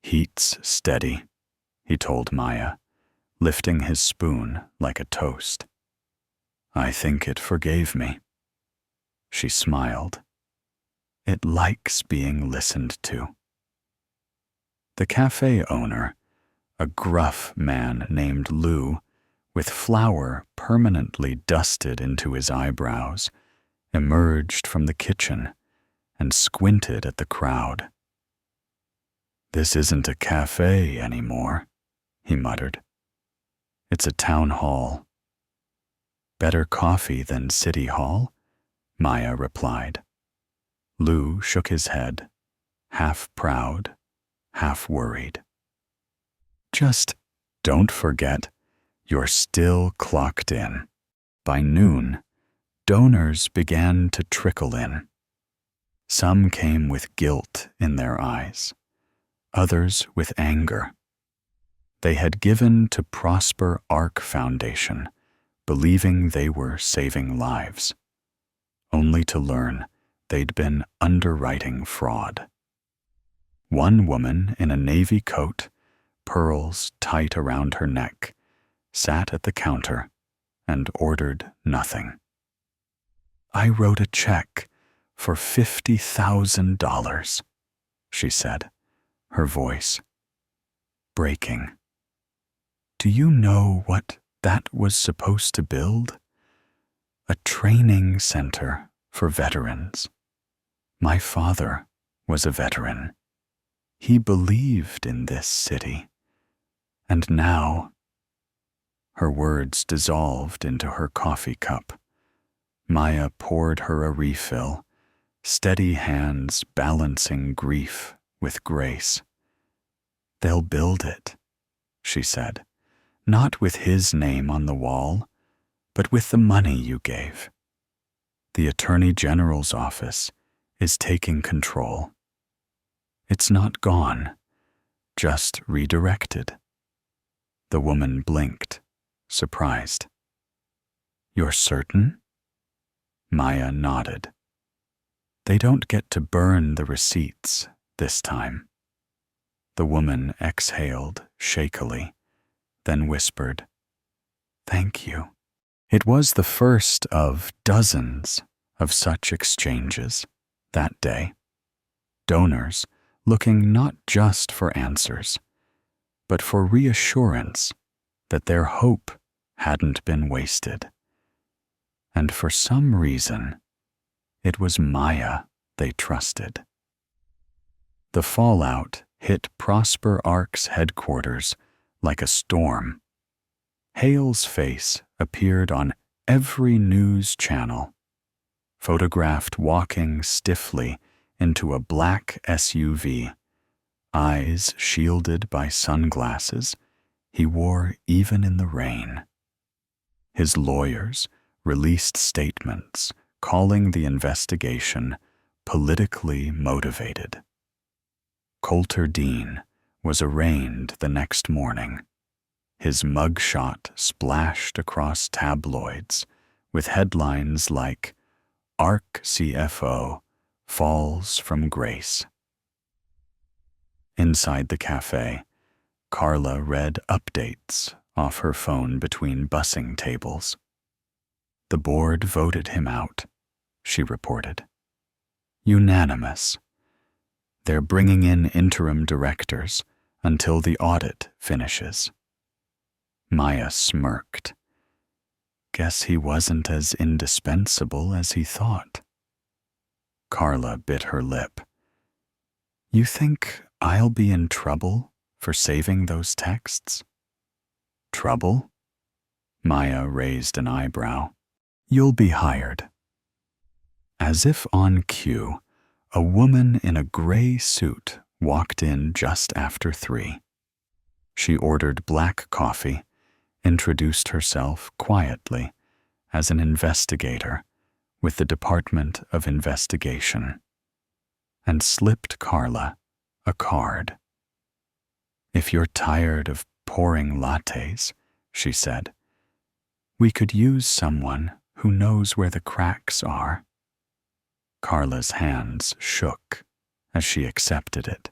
"Heat's steady," he told Maya, lifting his spoon like a toast. "I think it forgave me." She smiled. "It likes being listened to." The cafe owner, a gruff man named Lou, with flour permanently dusted into his eyebrows, emerged from the kitchen and squinted at the crowd. "This isn't a cafe anymore," he muttered. "It's a town hall." "Better coffee than City Hall?" Maya replied. Lou shook his head, half proud, half worried. "Just don't forget You're still clocked in. By noon, donors began to trickle in. Some came with guilt in their eyes, others with anger. They had given to Prosper Ark Foundation, believing they were saving lives, only to learn they'd been underwriting fraud. One woman in a navy coat, pearls tight around her neck, sat at the counter and ordered nothing. "I wrote a check for $50,000, she said, her voice breaking. "Do you know what that was supposed to build? A training center for veterans. My father was a veteran. He believed in this city. And now—" Her words dissolved into her coffee cup. Maya poured her a refill, steady hands balancing grief with grace. "They'll build it," she said, "not with his name on the wall, but with the money you gave. The Attorney General's office is taking control. It's not gone, just redirected." The woman blinked, surprised. "You're certain?" Maya nodded. "They don't get to burn the receipts this time." The woman exhaled shakily, then whispered, "Thank you." It was the first of dozens of such exchanges that day. Donors looking not just for answers, but for reassurance that their hope hadn't been wasted. And for some reason, it was Maya they trusted. The fallout hit Prosper Ark's headquarters like a storm. Hale's face appeared on every news channel. Photographed walking stiffly into a black SUV, eyes shielded by sunglasses he wore even in the rain. His lawyers released statements calling the investigation politically motivated. Coulter Dean was arraigned the next morning. His mugshot splashed across tabloids with headlines like "Ark CFO falls from grace." Inside the cafe, Carla read updates off her phone between bussing tables. "The board voted him out," she reported. "Unanimous. They're bringing in interim directors until the audit finishes." Maya smirked. Guess he wasn't as indispensable as he thought. Carla bit her lip. "You think I'll be in trouble for saving those texts?" "Trouble?" Maya raised an eyebrow. "You'll be hired." As if on cue, a woman in a gray suit walked in just after 3. She ordered black coffee, introduced herself quietly as an investigator with the Department of Investigation, and slipped Carla a card. "If you're tired of pouring lattes," she said, "we could use someone who knows where the cracks are." Carla's hands shook as she accepted it.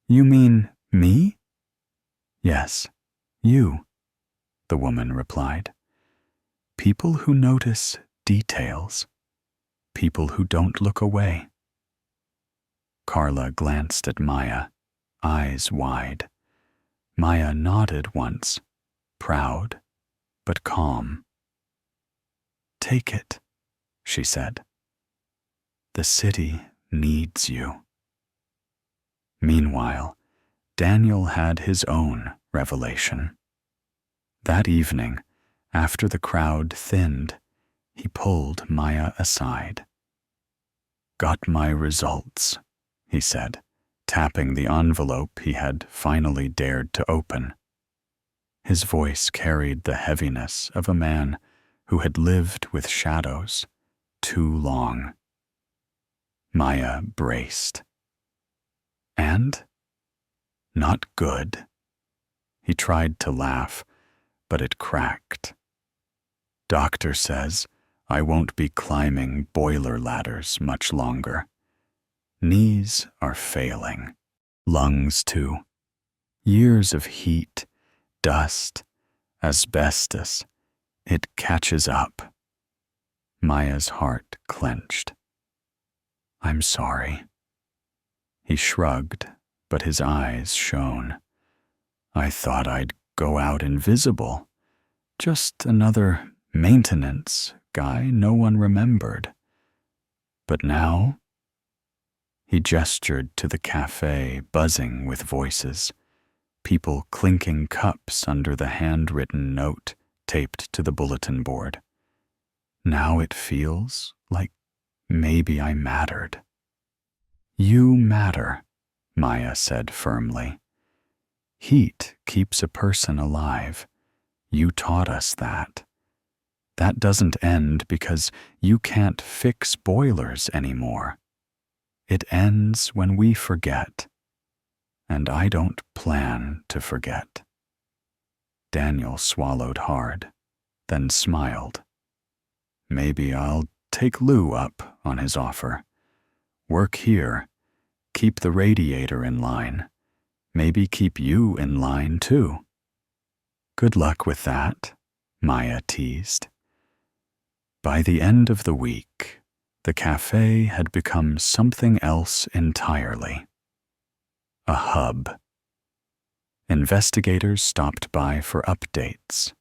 "You mean me?" "Yes, you," the woman replied. "People who notice details. People who don't look away." Carla glanced at Maya, eyes wide. Maya nodded once, proud but calm. "Take it," she said. "The city needs you." Meanwhile, Daniel had his own revelation. That evening, after the crowd thinned, he pulled Maya aside. "Got my results," he said, tapping the envelope he had finally dared to open. His voice carried the heaviness of a man who had lived with shadows too long. Maya braced. And? Not good. He tried to laugh, but it cracked. Doctor says I won't be climbing boiler ladders much longer. Knees are failing. Lungs too. Years of heat, dust, asbestos. It catches up. Maya's heart clenched. I'm sorry. He shrugged, but his eyes shone. I thought I'd go out invisible. Just another maintenance guy no one remembered. But now? He gestured to the cafe buzzing with voices, people clinking cups under the handwritten note taped to the bulletin board. Now it feels like maybe I mattered. You matter, Maya said firmly. Heat keeps a person alive. You taught us that. That doesn't end because you can't fix boilers anymore. It ends when we forget. And I don't plan to forget. Daniel swallowed hard, then smiled. Maybe I'll take Lou up on his offer. Work here, keep the radiator in line. Maybe keep you in line too. Good luck with that, Maya teased. By the end of the week, the cafe had become something else entirely. A hub. Investigators stopped by for updates.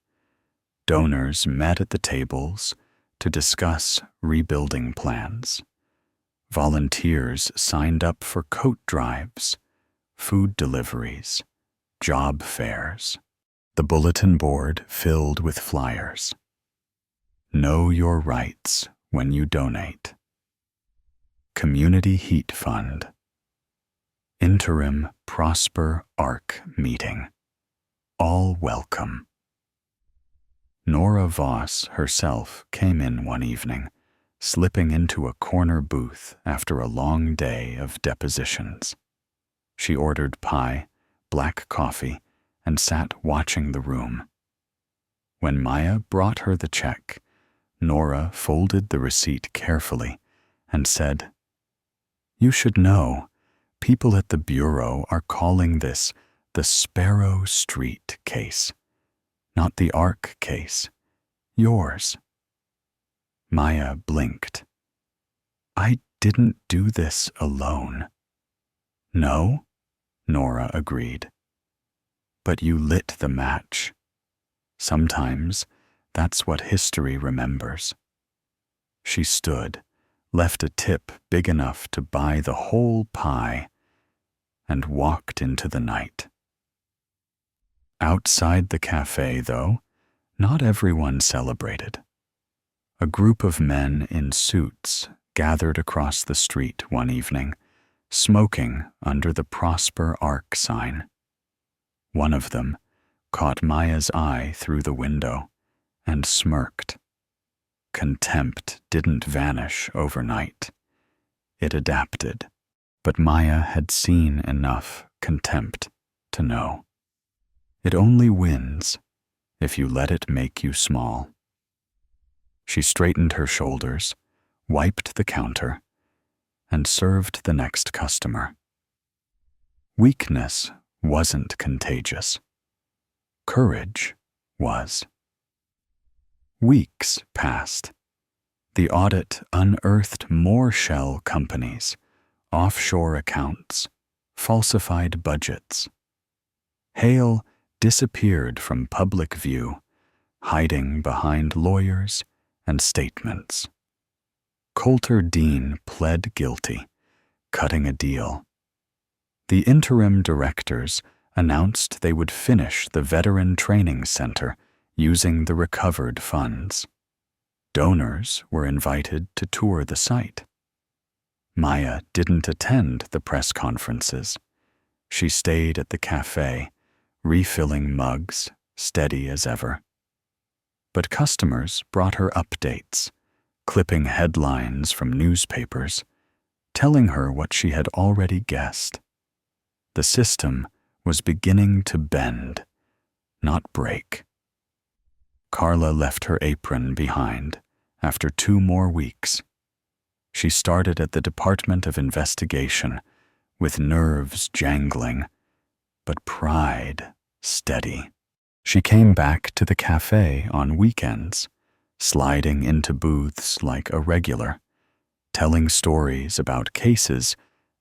Donors met at the tables to discuss rebuilding plans. Volunteers signed up for coat drives, food deliveries, job fairs. The bulletin board filled with flyers. Know your rights when you donate. Community Heat Fund. Interim Prosper Arc Meeting. All welcome. Nora Voss herself came in one evening, slipping into a corner booth after a long day of depositions. She ordered pie, black coffee, and sat watching the room. When Maya brought her the check, Nora folded the receipt carefully and said, You should know, people at the Bureau are calling this the Sparrow Street case, not the Ark case, yours. Maya blinked. I didn't do this alone. No, Nora agreed. But you lit the match. Sometimes that's what history remembers. She stood, left a tip big enough to buy the whole pie, and walked into the night. Outside the cafe, though, not everyone celebrated. A group of men in suits gathered across the street one evening, smoking under the Prosper Arc sign. One of them caught Maya's eye through the window and smirked. Contempt didn't vanish overnight. It adapted, but Maya had seen enough contempt to know. It only wins if you let it make you small. She straightened her shoulders, wiped the counter, and served the next customer. Weakness wasn't contagious. Courage was. Weeks passed. The audit unearthed more shell companies, offshore accounts, falsified budgets. Hale disappeared from public view, hiding behind lawyers and statements. Coulter Dean pled guilty, cutting a deal. The interim directors announced they would finish the Veteran Training Center using the recovered funds. Donors were invited to tour the site. Maya didn't attend the press conferences. She stayed at the cafe, refilling mugs, steady as ever. But customers brought her updates, clipping headlines from newspapers, telling her what she had already guessed. The system was beginning to bend, not break. Carla left her apron behind after 2 more weeks. She started at the Department of Investigation with nerves jangling, but pride steady. She came back to the cafe on weekends, sliding into booths like a regular, telling stories about cases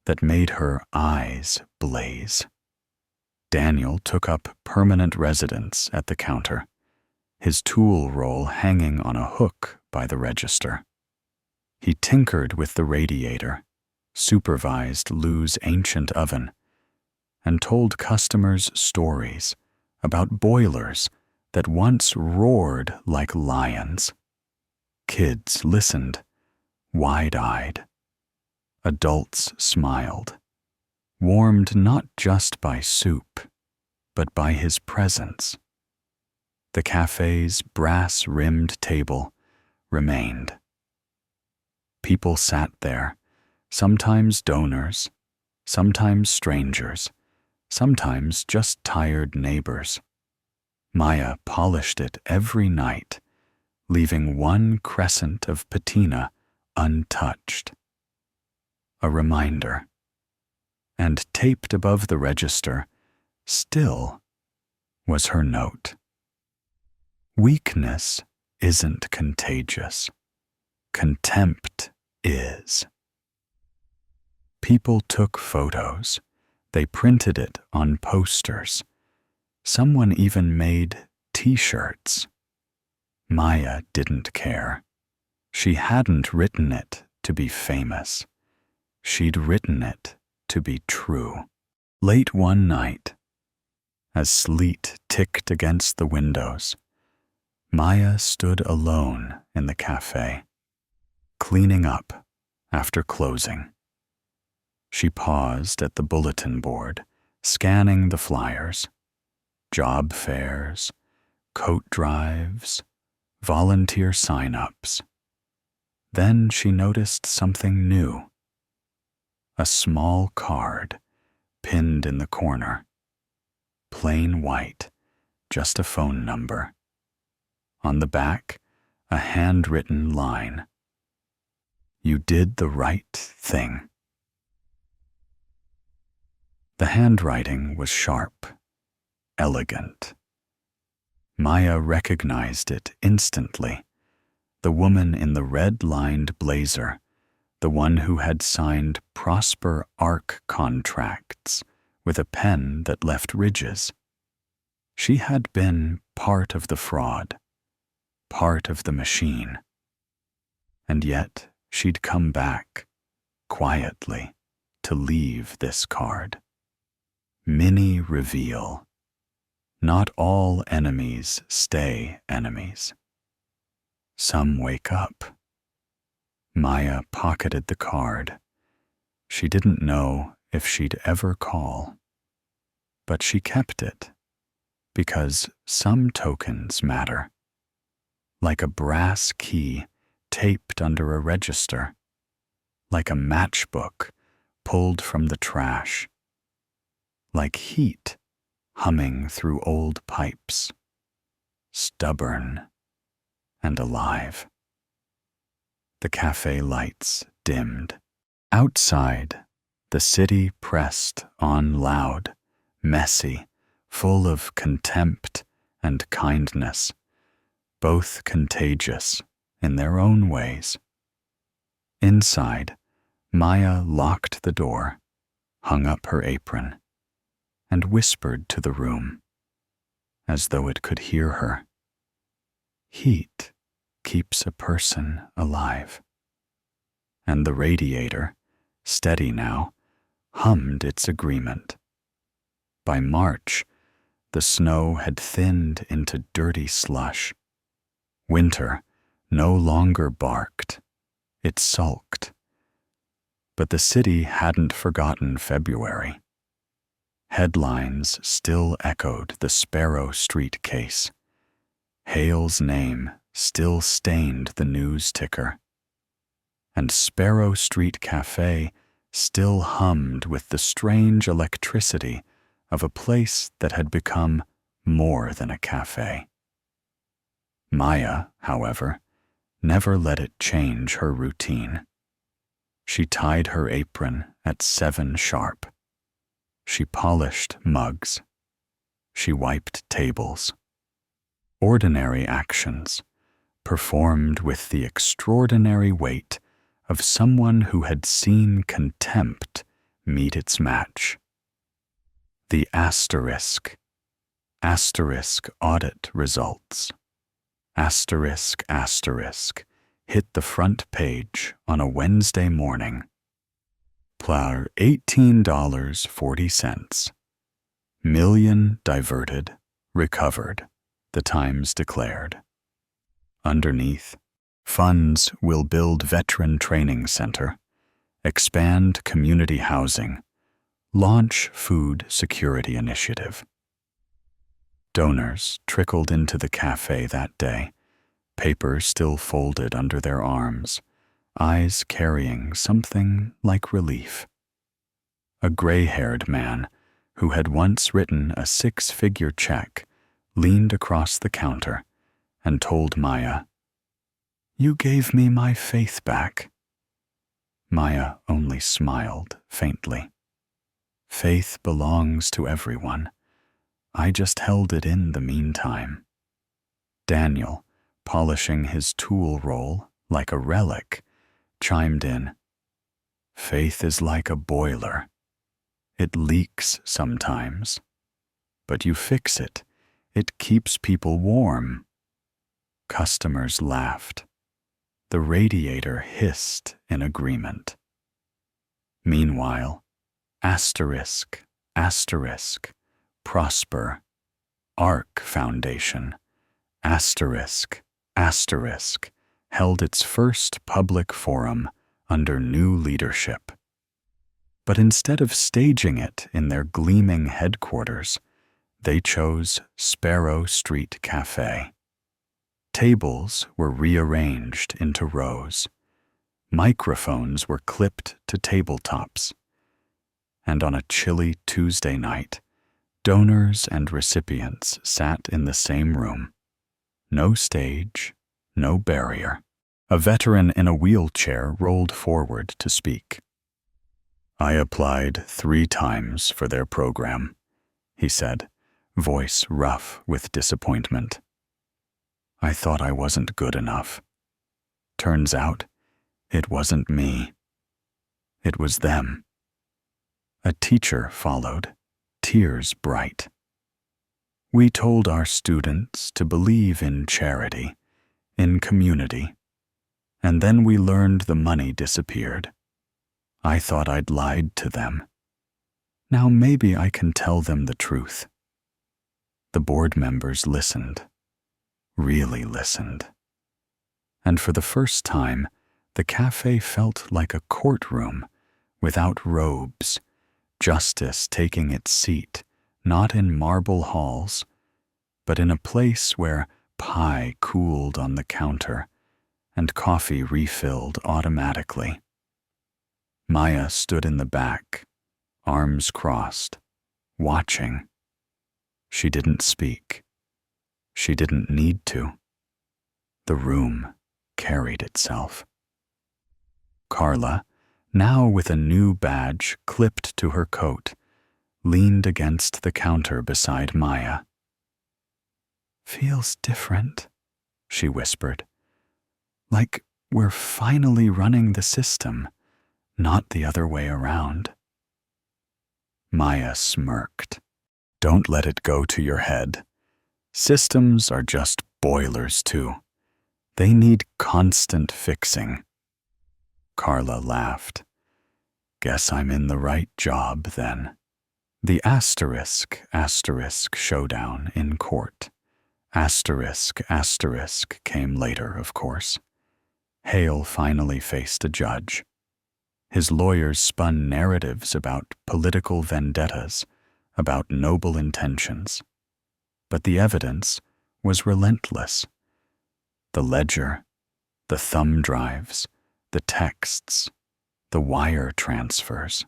that made her eyes blaze. Daniel took up permanent residence at the counter, his tool roll hanging on a hook by the register. He tinkered with the radiator, supervised Lou's ancient oven, and told customers stories about boilers that once roared like lions. Kids listened, wide-eyed. Adults smiled, warmed not just by soup, but by his presence. The cafe's brass-rimmed table remained. People sat there, sometimes donors, sometimes strangers, sometimes just tired neighbors. Maya polished it every night, leaving one crescent of patina untouched. A reminder. And taped above the register, still, was her note. Weakness isn't contagious. Contempt is. People took photos. They printed it on posters. Someone even made T-shirts. Maya didn't care. She hadn't written it to be famous. She'd written it to be true. Late one night, as sleet ticked against the windows, Maya stood alone in the cafe, cleaning up after closing. She paused at the bulletin board, scanning the flyers, job fairs, coat drives, volunteer sign-ups. Then she noticed something new. A small card pinned in the corner. Plain white, just a phone number. On the back, a handwritten line. You did the right thing. The handwriting was sharp, elegant. Maya recognized it instantly. The woman in the red-lined blazer, the one who had signed Prosper Arc contracts with a pen that left ridges. She had been part of the fraud, part of the machine. And yet she'd come back, quietly, to leave this card. Mini reveal. Not all enemies stay enemies. Some wake up. Maya pocketed the card. She didn't know if she'd ever call. But she kept it, because some tokens matter. Like a brass key taped under a register. Like a matchbook pulled from the trash. Like heat humming through old pipes. Stubborn and alive. The cafe lights dimmed. Outside, the city pressed on loud, messy, full of contempt and kindness, both contagious in their own ways. Inside, Maya locked the door, hung up her apron, and whispered to the room, as though it could hear her. Heat keeps a person alive. And the radiator, steady now, hummed its agreement. By March, the snow had thinned into dirty slush. Winter no longer barked. It sulked. But the city hadn't forgotten February. Headlines still echoed the Sparrow Street case. Hale's name still stained the news ticker. And Sparrow Street Cafe still hummed with the strange electricity of a place that had become more than a cafe. Maya, however, never let it change her routine. She tied her apron at 7 sharp. She polished mugs. She wiped tables. Ordinary actions, performed with the extraordinary weight of someone who had seen contempt meet its match. The asterisk audit results, hit the front page on a Wednesday morning. Plow $18.40. Million diverted, recovered, the Times declared. Underneath, funds will build veteran training center, expand community housing, launch food security initiative. Donors trickled into the cafe that day, paper still folded under their arms, eyes carrying something like relief. A gray-haired man who had once written a 6-figure check leaned across the counter and told Maya, "You gave me my faith back." Maya only smiled faintly. "Faith belongs to everyone. I just held it in the meantime." Daniel, polishing his tool roll like a relic, chimed in, "Faith is like a boiler. It leaks sometimes, but you fix it. It keeps people warm." Customers laughed. The radiator hissed in agreement. Meanwhile, asterisk, Prosper, Arc Foundation, asterisk, held its first public forum under new leadership. But instead of staging it in their gleaming headquarters, they chose Sparrow Street Cafe. Tables were rearranged into rows. Microphones were clipped to tabletops. And on a chilly Tuesday night, donors and recipients sat in the same room. No stage, no barrier. A veteran in a wheelchair rolled forward to speak. "I applied 3 times for their program," he said, voice rough with disappointment. "I thought I wasn't good enough. Turns out, it wasn't me. It was them." A teacher followed, tears bright. "We told our students to believe in charity, in community, and then we learned the money disappeared. I thought I'd lied to them. Now maybe I can tell them the truth." The board members listened, really listened. And for the first time, the cafe felt like a courtroom without robes, justice taking its seat, not in marble halls, but in a place where pie cooled on the counter and coffee refilled automatically. Maya stood in the back, arms crossed, watching. She didn't speak. She didn't need to. The room carried itself. Carla, now with a new badge clipped to her coat, leaned against the counter beside Maya. "Feels different," she whispered. "Like we're finally running the system, not the other way around." Maya smirked. "Don't let it go to your head. Systems are just boilers too. They need constant fixing." Carla laughed. "Guess I'm in the right job then." The asterisk showdown in court. Asterisk came later, of course. Hale finally faced a judge. His lawyers spun narratives about political vendettas, about noble intentions, but the evidence was relentless. The ledger, the thumb drives, the texts, the wire transfers.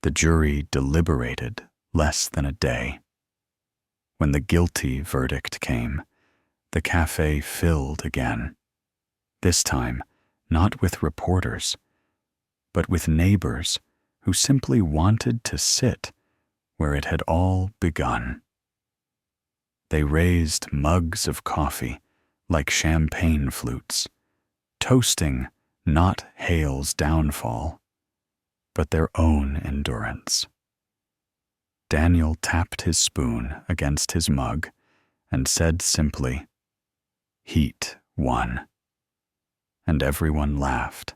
The jury deliberated less than a day. When the guilty verdict came, the cafe filled again. This time, not with reporters, but with neighbors who simply wanted to sit where it had all begun. They raised mugs of coffee like champagne flutes, toasting not Hale's downfall, but their own endurance. Daniel tapped his spoon against his mug and said simply, "Heat won." And everyone laughed,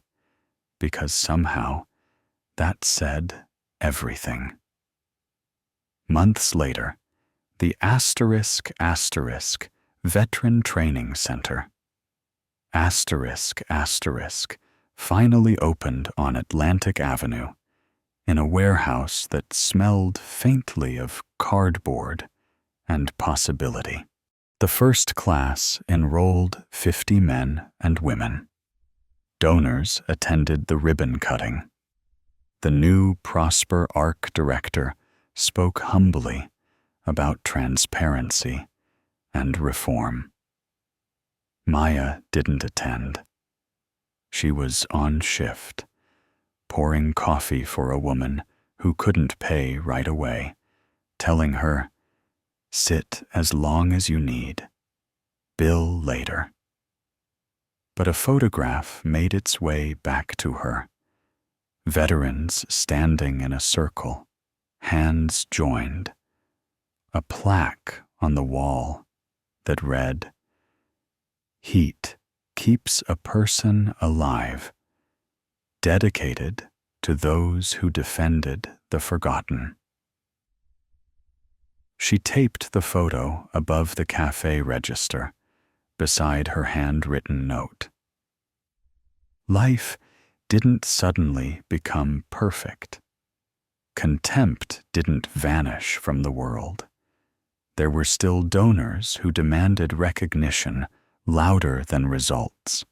because somehow that said everything. Months later, the *** Veteran Training Center finally opened on Atlantic Avenue in a warehouse that smelled faintly of cardboard and possibility. The first class enrolled 50 men and women. Donors attended the ribbon cutting. The new Prosper Arc director spoke humbly about transparency and reform. Maya didn't attend. She was on shift, pouring coffee for a woman who couldn't pay right away, telling her, "Sit as long as you need. Bill later." But a photograph made its way back to her. Veterans standing in a circle, hands joined. A plaque on the wall that read, "Heat keeps a person alive, dedicated to those who defended the forgotten." She taped the photo above the cafe register, beside her handwritten note. Life didn't suddenly become perfect. Contempt didn't vanish from the world. There were still donors who demanded recognition louder than results,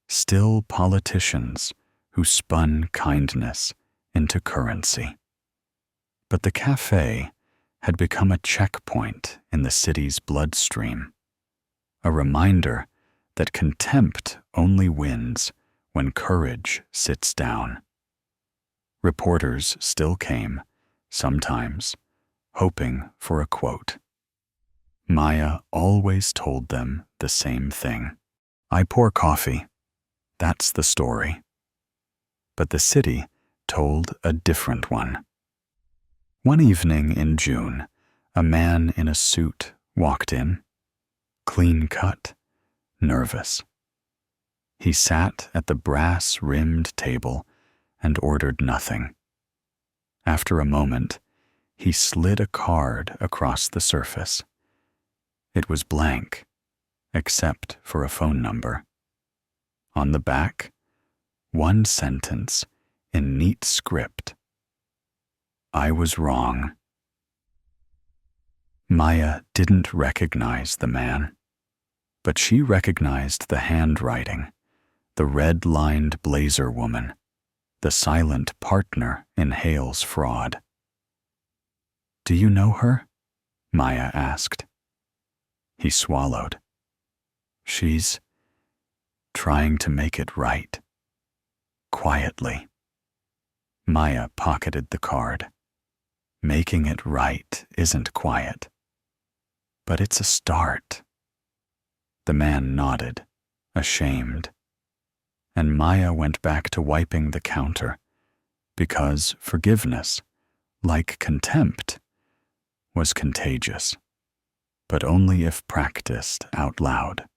still politicians who spun kindness into currency. But the cafe had become a checkpoint in the city's bloodstream, a reminder that contempt only wins when courage sits down. Reporters still came, sometimes, hoping for a quote. Maya always told them the same thing. "I pour coffee. That's the story." But the city told a different one. One evening in June, a man in a suit walked in, clean-cut, nervous. He sat at the brass-rimmed table and ordered nothing. After a moment, he slid a card across the surface. It was blank, except for a phone number. On the back, one sentence in neat script. "I was wrong." Maya didn't recognize the man, but she recognized the handwriting, the red-lined blazer woman, the silent partner in Hale's fraud. "Do you know her?" Maya asked. He swallowed. "She's trying to make it right." Quietly. Maya pocketed the card. Making it right isn't quiet, but it's a start. The man nodded, ashamed, and Maya went back to wiping the counter, because forgiveness, like contempt, was contagious, but only if practiced out loud.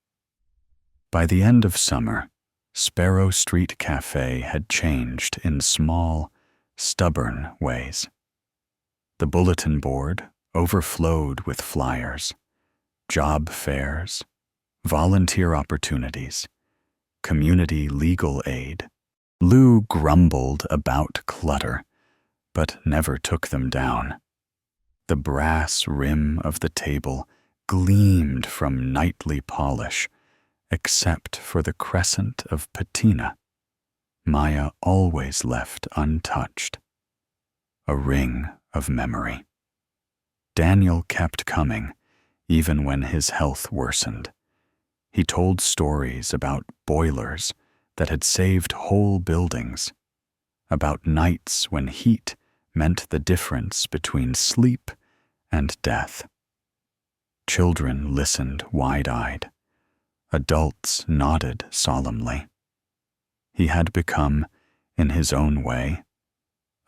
By the end of summer, Sparrow Street Cafe had changed in small, stubborn ways. The bulletin board overflowed with flyers, job fairs, volunteer opportunities, community legal aid. Lou grumbled about clutter, but never took them down. The brass rim of the table gleamed from nightly polish, except for the crescent of patina Maya always left untouched, a ring of memory. Daniel kept coming, even when his health worsened. He told stories about boilers that had saved whole buildings, about nights when heat meant the difference between sleep and death. Children listened wide-eyed. Adults nodded solemnly. He had become, in his own way,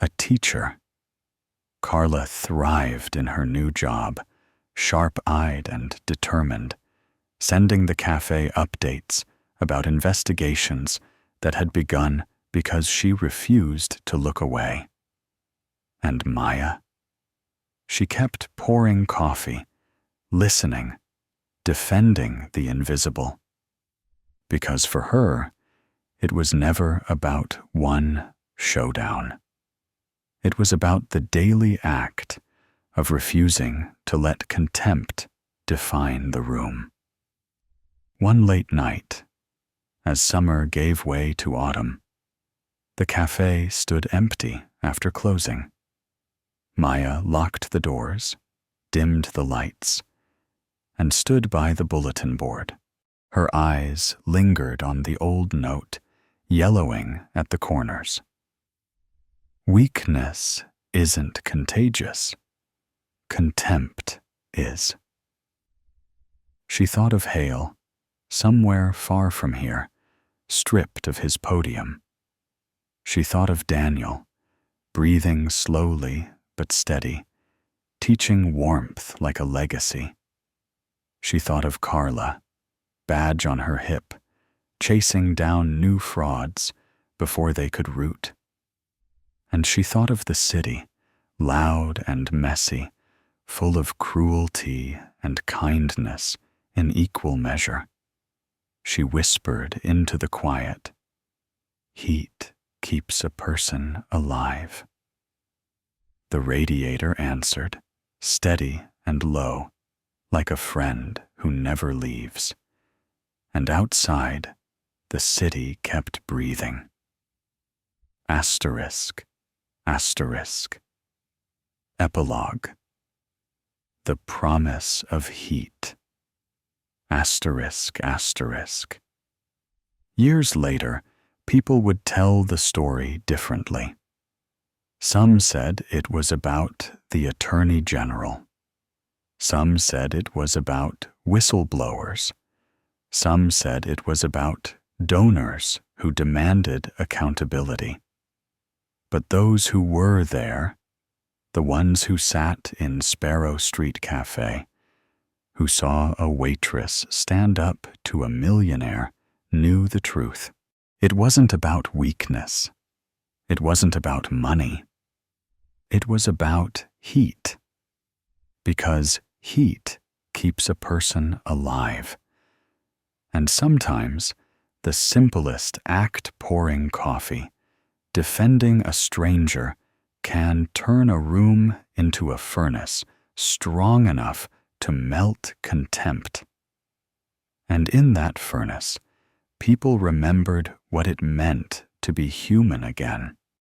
a teacher. Carla thrived in her new job, sharp-eyed and determined, sending the cafe updates about investigations that had begun because she refused to look away. And Maya? She kept pouring coffee, listening, defending the invisible. Because for her, it was never about one showdown. It was about the daily act of refusing to let contempt define the room. One late night, as summer gave way to autumn, the cafe stood empty after closing. Maya locked the doors, dimmed the lights, and stood by the bulletin board. Her eyes lingered on the old note, yellowing at the corners. Weakness isn't contagious. Contempt is. She thought of Hale, somewhere far from here, stripped of his podium. She thought of Daniel, breathing slowly but steady, teaching warmth like a legacy. She thought of Carla, badge on her hip, chasing down new frauds before they could root. And she thought of the city, loud and messy, full of cruelty and kindness in equal measure. She whispered into the quiet, "Heat keeps a person alive." The radiator answered, steady and low, like a friend who never leaves. And outside, the city kept breathing. Asterisk, asterisk. Epilogue. The promise of heat. Asterisk, asterisk. Years later, people would tell the story differently. Some said it was about the Attorney General. Some said it was about whistleblowers. Some said it was about donors who demanded accountability. But those who were there, the ones who sat in Sparrow Street Cafe, who saw a waitress stand up to a millionaire, knew the truth. It wasn't about weakness. It wasn't about money. It was about heat. Because heat keeps a person alive. And sometimes the simplest act, pouring coffee, defending a stranger, can turn a room into a furnace strong enough to melt contempt. And in that furnace, people remembered what it meant to be human again.